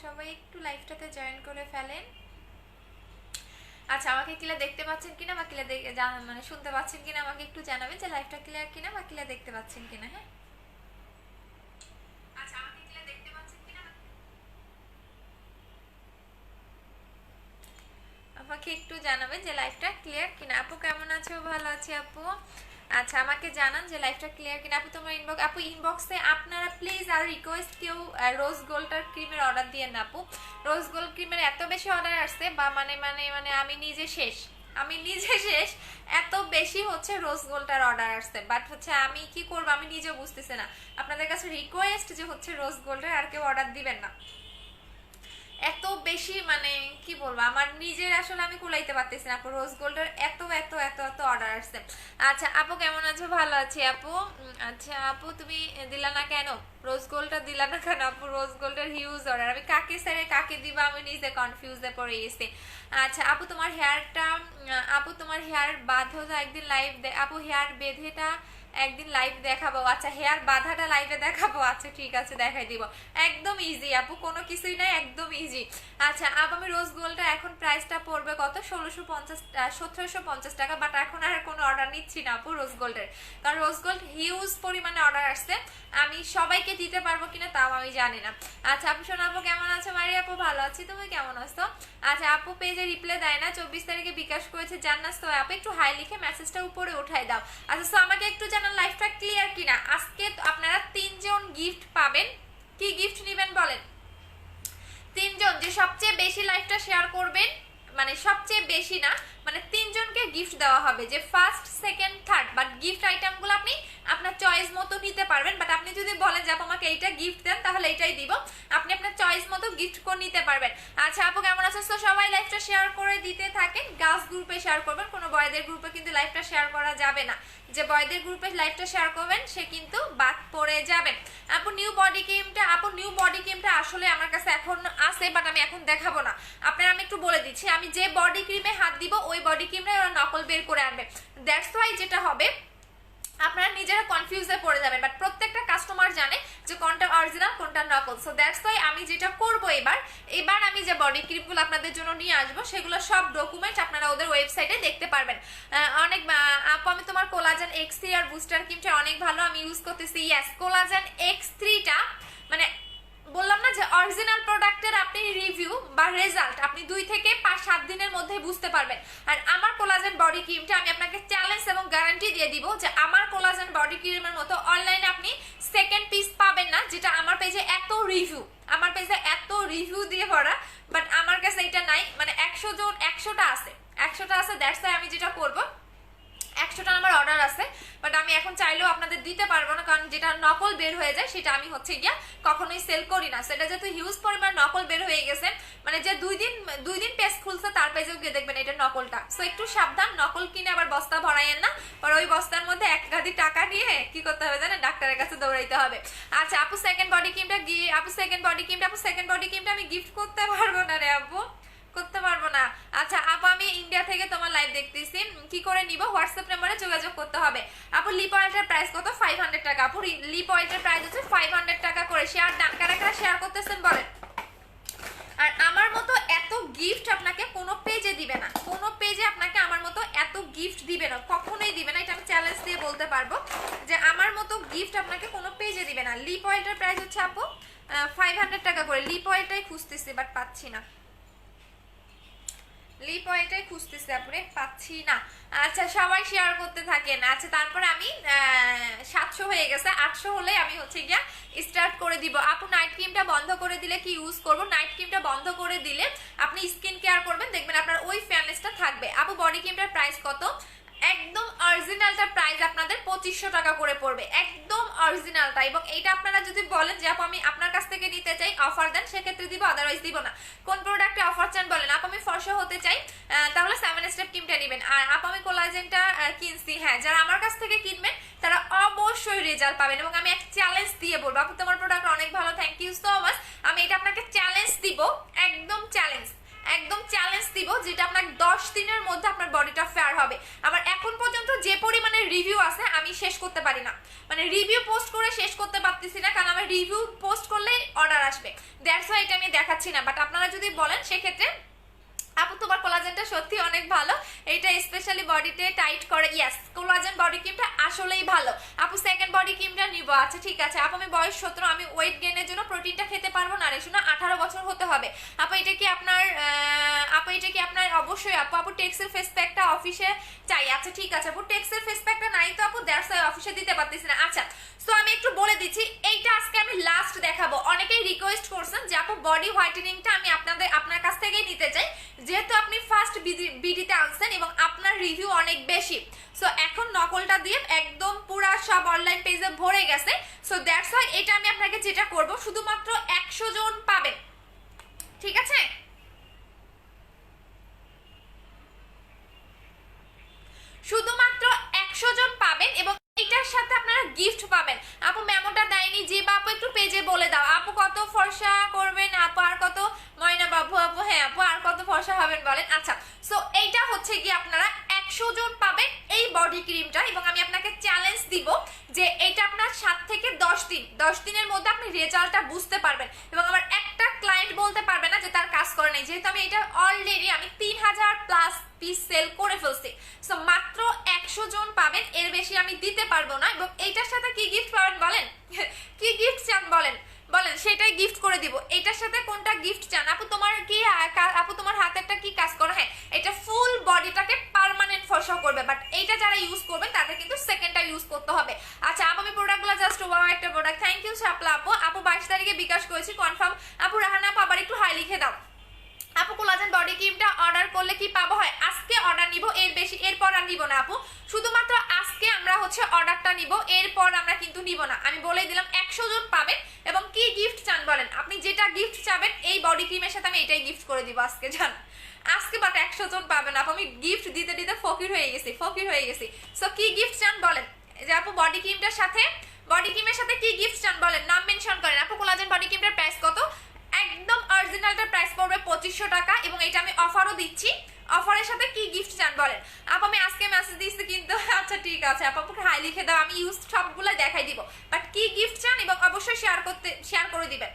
সবাই একটু লাইভটাতে জয়েন করে ফেলেন। আচ্ছা, আমাকে ক্লিয়ার দেখতে পাচ্ছেন কিনা বা ক্লিয়ার মানে শুনতে পাচ্ছেন কিনা আমাকে একটু জানাবেন যে লাইভটা ক্লিয়ার কিনা বা ক্লিয়ার দেখতে পাচ্ছেন কিনা। হ্যাঁ, আচ্ছা, আমাকে ক্লিয়ার দেখতে পাচ্ছেন কিনা আমাকে একটু জানাবেন যে লাইভটা ক্লিয়ার কিনা। আপু কেমন আছো? ভালো আছি আপু। আচ্ছা, আমাকে জানান যে লাইভটা ক্লিয়ার কিনা। আপু তোমার ইনবক্সে আপনারা প্লিজ আর রিকোয়েস্ট কেউ রোজ গোল্ডার ক্রিমের অর্ডার দিয়ে না আপু। রোজ গোল্ড ক্রিমের এত বেশি অর্ডার আসছে বা মানে মানে মানে আমি নিজে শেষ। এত বেশি হচ্ছে রোজ গোল্ডার অর্ডার আসছে, বাট হচ্ছে আমি কি করবো আমি নিজেও বুঝতেছি না। আপনাদের কাছে রিকোয়েস্ট যে হচ্ছে রোজ গোল্ডের আর কেউ অর্ডার দিবেন না। এত বেশি মানে কি বলবো, আমার নিজের আসলে আমি কুলাইতে পারতেছি না আপু। রোজ গোল্ডের এত এত এত এত অর্ডার আসছে। আচ্ছা আপু কেমন আছো? ভালো আছি আপু। আচ্ছা আপু তুমি দিলা না কেন? রোজ গোল্ডটা দিলা না কেন আপু? রোজ গোল্ডের হিউজ অর্ডার, আমি কাকে ছেড়ে কাকে দিবা আমি নিজে কনফিউজে পড়ে গেছি। আচ্ছা আপু তোমার হেয়ারটা, আপু তোমার হেয়ার বাঁধো একদিন লাইভ আপু হেয়ার বেঁধেটা একদিন লাইভ দেখাবো। আচ্ছা হেয়ার বাঁধাটা লাইভে দেখাবো। আচ্ছা ঠিক আছে, দেখাই দিব। একদম ইজি আপু, কোনো কিছুই নাই, একদম ইজি। আচ্ছা আপু আমি রোজ গোল্ডটা এখন প্রাইসটা পড়বে কত? 1750 টাকা। বাট এখন আর কোনো অর্ডার নিচ্ছি না আপু রোজ গোল্ডের, কারণ রোজ গোল্ড হিউজ পরিমাণে অর্ডার আসছে। আমি সবাইকে দিতে পারবো কিনা তাও আমি জানি না। আচ্ছা আপু শোনো আপু কেমন আছো? মারি আপু ভালো আছি, তুমি কেমন আছো? আচ্ছা আপু পেজে রিপ্লাই দেয় না, 24 তারিখে বিকাশ করেছে জান্নাত। তো আপু একটু হাই লিখে মেসেজটা উপরে উঠাই দাও। আচ্ছা তো আমাকে একটু জানান লাইফটা ক্লিয়ার কিনা। আজকে আপনারা 3 জন গিফট পাবেন। কি গিফট নেবেন বলেন? 3 জন যে সবচেয়ে বেশি লাইভটা শেয়ার করবেন, মানে সবচেয়ে বেশি না, মানে 3 জনকে গিফট দেওয়া হবে, যে first second third. But gift আইটেমগুলো আপনি আপনার চয়েস মতো নিতে পারবেন। বাট আপনি যদি বলেন যে আপু আমাকে এইটা গিফট দেন তাহলে এটাই দিব, আপনি আপনার চয়েস মতো গিফট করে নিতে পারবেন। আচ্ছা আপু কেমন আছেন? তো সবাই লাইভটা শেয়ার করে দিতে থাকেন। গার্লস গ্রুপে শেয়ার করবেন, কোনো বয়দের গ্রুপে কিন্তু লাইভটা শেয়ার করা যাবে না। যে বয়দের গ্রুপে লাইভটা শেয়ার করবেন সে কিন্তু বাদ পড়ে যাবেন। আপু নিউ বডি ক্রিমটা আসলে আমার কাছে এখন আছে, বাট আমি এখন দেখাবো না। আপনারা আমি একটু বলে দিচ্ছি, আমি যে বডি ক্রিমে হাত দিব ওই বডি ক্রিমটা ওরা নকল বের করে আনবে। দ্যাটস ওয়াই যেটা হবে আপনারা নিজেরা কনফিউজে পড়ে যাবেন, বাট প্রত্যেকটা কাস্টমার জানে যে কোনটা অরিজিনাল কোনটা নকল। সো দ্যাটস ওয়াই আমি যেটা করব এবার আমি যে বডি ক্রিমগুলো আপনাদের জন্য নিয়ে আসবো সেগুলো সব ডকুমেন্ট আপনারা ওদের ওয়েবসাইটে দেখতে পারবেন। অনেক আপু আমি তোমার কোলাজেন X3 আর বুস্টার ক্রিমটা অনেক ভালো, আমি ইউজ করতেছি। ইয়েস, কোলাজেন X3টা মানে বললাম না যে অরিজিনাল প্রোডাক্টের আপনি রিভিউ বা রেজাল্ট আপনি 2 থেকে 5-7 দিনের মধ্যে বুঝতে পারবেন। আর আমার কোলাজেন বডি ক্রিমটা আমি আপনাকে চ্যালেঞ্জ এবং গ্যারান্টি দিয়ে দিব যে আমার কোলাজেন বডি ক্রিমের মতো অনলাইনে আপনি সেকেন্ড পিস পাবেন না। যেটা আমার পেজে আমার পেজে এত রিভিউ দিয়ে ভরা, বাট আমার কাছে এটা নাই। মানে 100টা আছে, 100টা আছে। দ্যাটস ওয়াই আমি যেটা করবো 100টা আমার অর্ডার আছে, বাট আমি এখন চাইলেও আপনাদের দিতে পারবো না, কারণ যেটা নকল বের হয়ে যায় সেটা আমি হচ্ছে গিয়া কখনোই সেল করি না। সেটা যেহেতু হিউজ পরিমাণ নকল বের হয়ে গেছে, মানে যে দুই দিন পেজ খুলছে তার পেজেও গিয়ে দেখবেন এটা নকলটা। সো একটু সাবধান, নকল কিনে আবার বস্তা ভরাইয়েন না, আর ওই বস্তার মধ্যে 1 গাদি টাকা নিয়ে কি করতে হবে জানেন? ডাক্তারের কাছে দৌড়াইতে হবে। আচ্ছা আপু সেকেন্ড বডি ক্রিমটা আমি গিফট করতে পারবো না রে আপু, করতে পারবো না। আচ্ছা আপু আমি ইন্ডিয়া থেকে তোমার লাইভ দেখতেছি, কি করে নিব? হোয়াটসঅ্যাপ নাম্বারে যোগাযোগ করতে হবে। আপু লিপ অয়েলের প্রাইস কত? 500 টাকা। আপু লিপ অয়েলের প্রাইস হচ্ছে 500 টাকা করে। শেয়ার ডান, কারা কারা শেয়ার করতেছেন বলেন। আর আমার মতো এত গিফট আপনাকে কোনো পেজে দিবে না, কোনো পেজে আপনাকে আমার মতো এত গিফট দিবে না, কখনোই দিবে না। এটা আমি চ্যালেঞ্জ দিয়ে বলতে পারবো যে আমার মতো গিফট আপনাকে কোনো পেজে দিবে না। লিপ অয়েলটার প্রাইস হচ্ছে আপু 500 টাকা করে। লিপ অয়েলটাই খুঁজতেছি বাট পাচ্ছি না, লিপ অয়েলটাই খুঁজতেছি আপনি, পাচ্ছি না। আচ্ছা সবাই শেয়ার করতে থাকেন। আচ্ছা তারপরে আমি 700 হয়ে গেছে, 800 হলে আমি হচ্ছে গিয়া স্টার্ট করে দিব। আপু নাইট ক্রিমটা বন্ধ করে দিলে কি ইউজ করব? নাইট ক্রিমটা বন্ধ করে দিলে আপনি স্কিন কেয়ার করবেন, দেখবেন আপনার ওই ফেয়ারনেসটা থাকবে। আপু বডি ক্রিমটার প্রাইস কত? একদম অরিজিনালটার প্রাইস আপনাদের 2500 টাকা করে পড়বে, একদম অরিজিনালটা। এবং এইটা আপনারা যদি বলেন যে আপু আমি আপনার কাছ থেকে নিতে চাই, অফার দেন, সেক্ষেত্রে দিব, আদারওয়াইজ দিব না। কোন প্রোডাক্টে অফার চান বলেন? আপু আমি ফর্সা হতে চাই, তাহলে 7 স্টেপ ক্রিমটা নেবেন। আর আপু আমি কোলাজেনটা কিনছি, হ্যাঁ যারা আমার কাছ থেকে কিনবেন তারা অবশ্যই রেজাল্ট পাবেন। এবং আমি এক চ্যালেঞ্জ দিয়ে বলবো আপু তোমার প্রোডাক্ট অনেক ভালো, থ্যাংক ইউ সো মাচ। আমি এটা আপনাকে চ্যালেঞ্জ দিব, একদম চ্যালেঞ্জ দিব, যেটা আপনার 10 দিনের মধ্যে আপনার বডিটা ফেয়ার হবে। আমার এখন পর্যন্ত যে পরিমাণে রিভিউ আছে আমি শেষ করতে পারি না, মানে রিভিউ পোস্ট করে শেষ করতে পারতেছি না, কারণ আমার রিভিউ পোস্ট করলেই অর্ডার আসবে, দ্যাটস ওয়াই এটা আমি দেখাচ্ছি না। বাট আপনারা যদি বলেন সেক্ষেত্রে আপু তোমার কোলাজেনটা সত্যি অনেক ভালো, এটা স্পেশালি বডিতে টাইট করে। ইয়েস, কোলাজেন বডি ক্রিমটা আসলেই ভালো আপু। সেকেন্ড বডি ক্রিমটা নিব। আচ্ছা ঠিক আছে আপু, আমি বয়স 17, আমি ওয়েট গেইনের জন্য প্রোটিনটা খেতে পারবো না রে শোনা, 18 বছর হতে হবে আপু। এটা কি আপনার আপু, এটা কি আপনার? অবশ্যই আপু। আপু টেক্সের ফেস প্যাকটা অফিসে চাই। আচ্ছা ঠিক আছে আপু, টেক্সের ফেস প্যাকটা নাই তো আপু, দ্যাটস ওয়াই অফিসে দিতে পারতেছি না। আচ্ছা সো আমি একটু বলে দিচ্ছি, এইটা আজকে আমি লাস্ট দেখাবো। অনেকেই রিকোয়েস্ট করছেন যে আপু বডি হোয়াইটেনিংটা আমি আপনার কাছ থেকেই নিতে চাই, যেহেতু আপনি ফার্স্ট বিডিতে আনছেন এবং আপনার রিভিউ অনেক বেশি। সো এখন নকলটা দিয়ে একদম পুরা সব অনলাইন পেজে ভরে গেছে। সো দ্যাটস ওয়াই এটা আমি আপনাকে যেটা করব, শুধুমাত্র 100 জন পাবেন, ঠিক আছে? শুধুমাত্র 100 জন পাবেন এবং এটার সাথে আপনারা গিফট পাবেন। আপু মেমোটা দেয়নি যে, বা আপু একটু পেজে বলে দাও আপু কত ফর্সা করবেন আপু, আর কত ময়না বাবু আপু, হ্যাঁ আপু আর কত ফর্সা হবেন বলেন। আচ্ছা সো এইটা হচ্ছে কি আপনারা 100 জন পাবেন এই বডি ক্রিমটা, এবং আমি আপনাকে চ্যালেঞ্জ দিব যে এটা আপনার 7 থেকে 10 দিনের মধ্যে আপনি রেজাল্টটা বুঝতে পারবেন, এবং আমার একটা ক্লায়েন্ট বলতে পারবে না যে তার কাজ করে নাই, যেহেতু আমি এটা অলরেডি আমি 3000 প্লাস পিস সেল করে ফেলছি। সো মাত্র 100 জন পাবেন, এর বেশি আমি দিতে পারবো না। এবং এইটার সাথে কি গিফট পাবেন বলেন? কি গিফট চান বলেন বলেন, সেটাই গিফট করে দিব। এটার সাথে কোনটা গিফট চান আপু? তোমার কি আপু তোমার হাতেরটা কি কাজ করে? হ্যাঁ এটা ফুল বডিটাকে পার্মানেন্ট ফর্সা করবে, বাট এইটা যারা ইউজ করবেন তাদের কিন্তু সেকেন্ডটা ইউজ করতে হবে। আচ্ছা আপু আমি প্রোডাক্টগুলো জাস্ট ওয়াও একটা প্রোডাক্ট, থ্যাংক ইউ শাপলা আপু। আপু 22 তারিখে বিকাশ করেছি কনফার্ম। আপু রাহানা আপু আবার একটু হাই লিখে দাও। আপু কোলাজেন বডি ক্রিমটা অর্ডার করলে কি পাবো? হয় আজকে অর্ডার নিব, এর বেশি এরপর আর নিব না আপু, শুধুমাত্র আজকে আমরা হচ্ছে অর্ডারটা নিব, এরপর আমরা কিন্তু নিব না। আমি বলেই দিলাম 100 জন পাবেন। এবং কি গিফট চান বলেন? আপনি যেটা গিফট চাবেন এই বডি ক্রিমের সাথে আমি এটাই গিফট করে দিব আজকে, জান আজকে। বাট 100 জন পাবেন আপু, আমি গিফট দিতে দিতে ফকির হয়ে গেছি। সো কি গিফট চান বলেন? যে আপু বডি ক্রিমটার সাথে, বডি ক্রিমের সাথে কি গিফট চান বলেন, নাম মেনশন করেন। আপু কোলাজেন বডি ক্রিমটার প্রাইস কত? একদম অরিজিনালটার প্রাইস পড়বে 2500 টাকা, এবং এটা আমি অফারও দিচ্ছি। অফারের সাথে কি গিফট চান বলেন? আপু আমি আজকে মেসেজ দিচ্ছি কিন্তু, আচ্ছা ঠিক আছে আপুকে হাই লিখে দাও, আমি ইউজ সবগুলো দেখাই দিব। বাট কি গিফট চান এবং অবশ্যই শেয়ার করে দিবেন।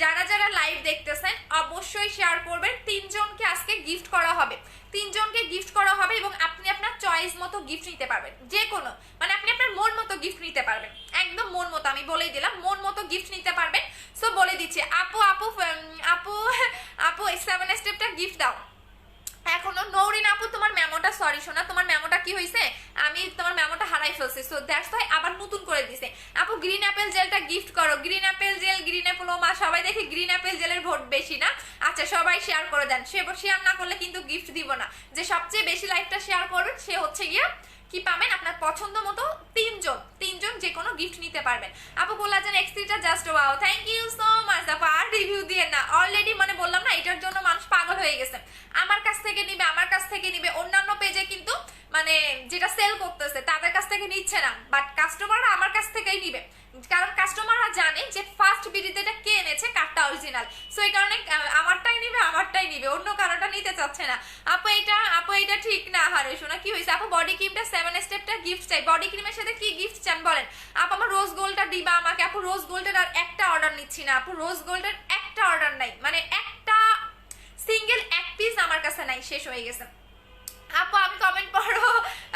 যারা যারা লাইভ দেখতেছেন অবশ্যই শেয়ার করবেন। 3 জনকে আজকে গিফট করা হবে, 3 জনকে গিফট করা হবে, এবং আপনি আপনার চয়েস মতো গিফট নিতে পারবেন, যে কোনো, মানে আপনি আপনার মন মতো গিফট নিতে পারবেন, একদম মন মতো। আমি বলেই দিলাম মন মতো গিফট নিতে পারবেন। সো বলে দিচ্ছি আপু আপু আপু আপু 7 স্টেপটা গিফট দাও। এখনো নৌরিন আপু তোমার মেমোটা, সরি শোনা তোমার মেমোটা কি হয়েছে, আমি তোমার মেমোটা হারাই ফেলছি। সো দ্যাটস ওয়াই আবার নতুন করে দিছে। আপু গ্রিন অ্যাপেল জেলটা গিফট করো। Green apple gel, green apple, ও মা সবাই দেখি গ্রিন অ্যাপেল জেলের ভোট বেশি না। আচ্ছা সবাই শেয়ার করে দেন, শেয়ার না করলে কিন্তু গিফট দিব না। যে সবচেয়ে বেশি লাইভটা শেয়ার করবেন সে হচ্ছে গিয়া কি পাবেন, আপনার পছন্দ মতো 3 জন যে কোনো গিফট নিতে পারবেন। আপু কোলাজেন এক্স3টা just wow, thank you so much আপু। আর রিভিউ দিয়ে না, অলরেডি মানে বললাম না এটার জন্য মানুষ পাগল হয়ে গেছে। আমার কাছ থেকে নিবে, অন্যান্য পেজে কিন্তু মানে যেটা সেল করতেছে তাদের কাছ থেকে নিচ্ছে না, বাট কাস্টমাররা আমার কাছ থেকেই নিবে, কারণ কাস্টমাররা জানে যে ফার্স্ট বিডিতে এটা কে এনেছে, কার্ডটা অরিজিনাল। সো এই কারণে আমারটাই নিবে, অন্য কারোটা নিতে চাচ্ছে না। আপু এটা ঠিক না। হারে শোনা কি হয়েছে? আপু বডি ক্রিমটা 7 স্টেপটা গিফট চাই। বডি ক্রিমের সাথে কি গিফট চান বলেন? আপু আমার রোজ গোল্ডটা দিবা আমাকে। আপু রোজ গোল্ডের আর একটা অর্ডার নিচ্ছি না আপু, রোজ গোল্ডের একটা অর্ডার নাই, মানে একটা সিঙ্গেল এক পিস আমার কাছে নাই, শেষ হয়ে গেছে। আপু আমি কমেন্ট পড়ো,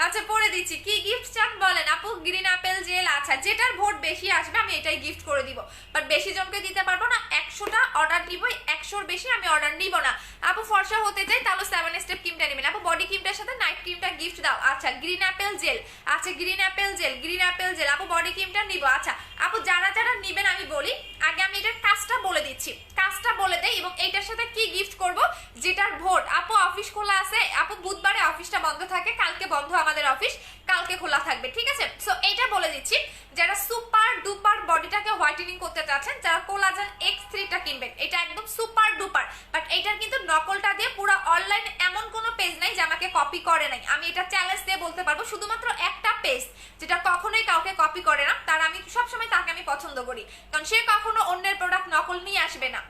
আচ্ছা পড়ে দিচ্ছি। কি গিফট চান বলেন? আপু গ্রিন অ্যাপেল জেল, আচ্ছা যেটার ভোট বেশি আসবে আমি এটাই গিফট করে দিব, বাট বেশি জনকে দিতে পারবো না। 100টা অর্ডার দিব, 100-র বেশি আমি অর্ডার নিব না। আপু ফর্সা হতে চাই তাহলে 7 স্টেপ ক্রিমটা নেবেন। আপু বডি ক্রিমটার সাথে নাইট ক্রিমটা গিফট দাও। আচ্ছা গ্রিন অ্যাপেল জেল, আচ্ছা গ্রিন অ্যাপেল জেল, আপু বডি ক্রিমটা নিব। আচ্ছা আপু যারা যারা নিবেন আমি বলি, আগে আমি এটার কাজটা বলে দিচ্ছি, কাজটা বলে দেই, এবং এইটার সাথে কি গিফট করব যেটার ভোট। আপু অফিস খোলা আছে, আপু বুধবারে অফিসটা বন্ধ থাকে, কালকে বন্ধ আমাদের অফিস, কালকে খোলা থাকবে, ঠিক আছে? সো এইটা বলে দিচ্ছি, যারা সুপার ডুপার বডিটাকে হোয়াইটেনিং করতে চাচ্ছেন, যারা কোলাজেন এক্স3টা কিনবেন, এটা একদম সুপার ডুপার, বাট এইটার কিন্তু নকলটা দিয়ে পুরো অনলাইন এমন কোনো পেজ নাই যে আমাকে কপি করে নাই। আমি এটা চ্যালেঞ্জ দিয়ে বলতে পারবো, শুধুমাত্র একটা পেজ যেটা কখনোই কাউকে কপি করে না, তার আমি সবসময় তাকে আমি পছন্দ করি, কারণ সে কখনো অন্যের প্রোডাক্ট নকল নিয়ে আসবে না।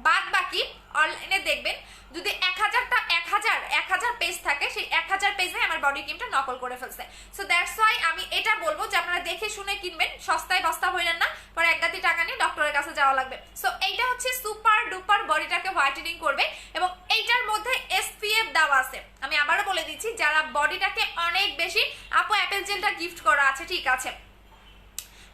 বাদ বাকি অনলাইনে দেখবেন যদি 1000 পেজ থাকে, সেই 1000 পেজে আমার বডি ক্রিমটা নকল করে ফেলছে। সো দ্যাটস ওয়াই আমি এটা বলবো যে আপনারা দেখে শুনে কিনবেন, সস্তায় বস্তা হইলেন না, পরে এক গাদি টাকা নিয়ে ডক্টরের কাছে যাওয়া লাগবে। সো এইটা হচ্ছে সুপার ডুপার বডিটাকে হোয়াইটেনিং করবে এবং এইটার মধ্যে SPF দেওয়া আছে। আমি আবারও বলে দিচ্ছি, যারা বডিটাকে অনেক বেশি, আপু অ্যাপেল জেলটা গিফট করা আছে, ঠিক আছে।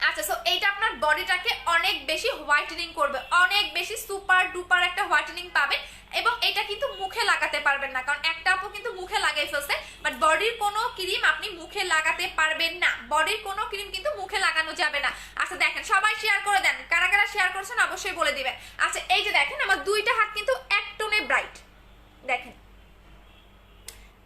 আচ্ছা, সো এইটা আপনার বডিটাকে অনেক বেশি হোয়াইটেনিং করবে, অনেক বেশি সুপার ডুপার একটা হোয়াইটেনিং পাবেন। এবং এটা কিন্তু মুখে লাগাতে পারবেন না, কারণ একটা আপু কিন্তু মুখে লাগাই ফেলছে, বাট বডির কোনো ক্রিম আপনি মুখে লাগাতে পারবেন না, বডির কোনো ক্রিম কিন্তু মুখে লাগানো যাবে না। আচ্ছা দেখেন, সবাই শেয়ার করে দেন, কারা কারা শেয়ার করছেন অবশ্যই বলে দিবেন। আচ্ছা এই যে দেখেন, আমার দুইটা হাত কিন্তু এক টোনে ব্রাইট, দেখেন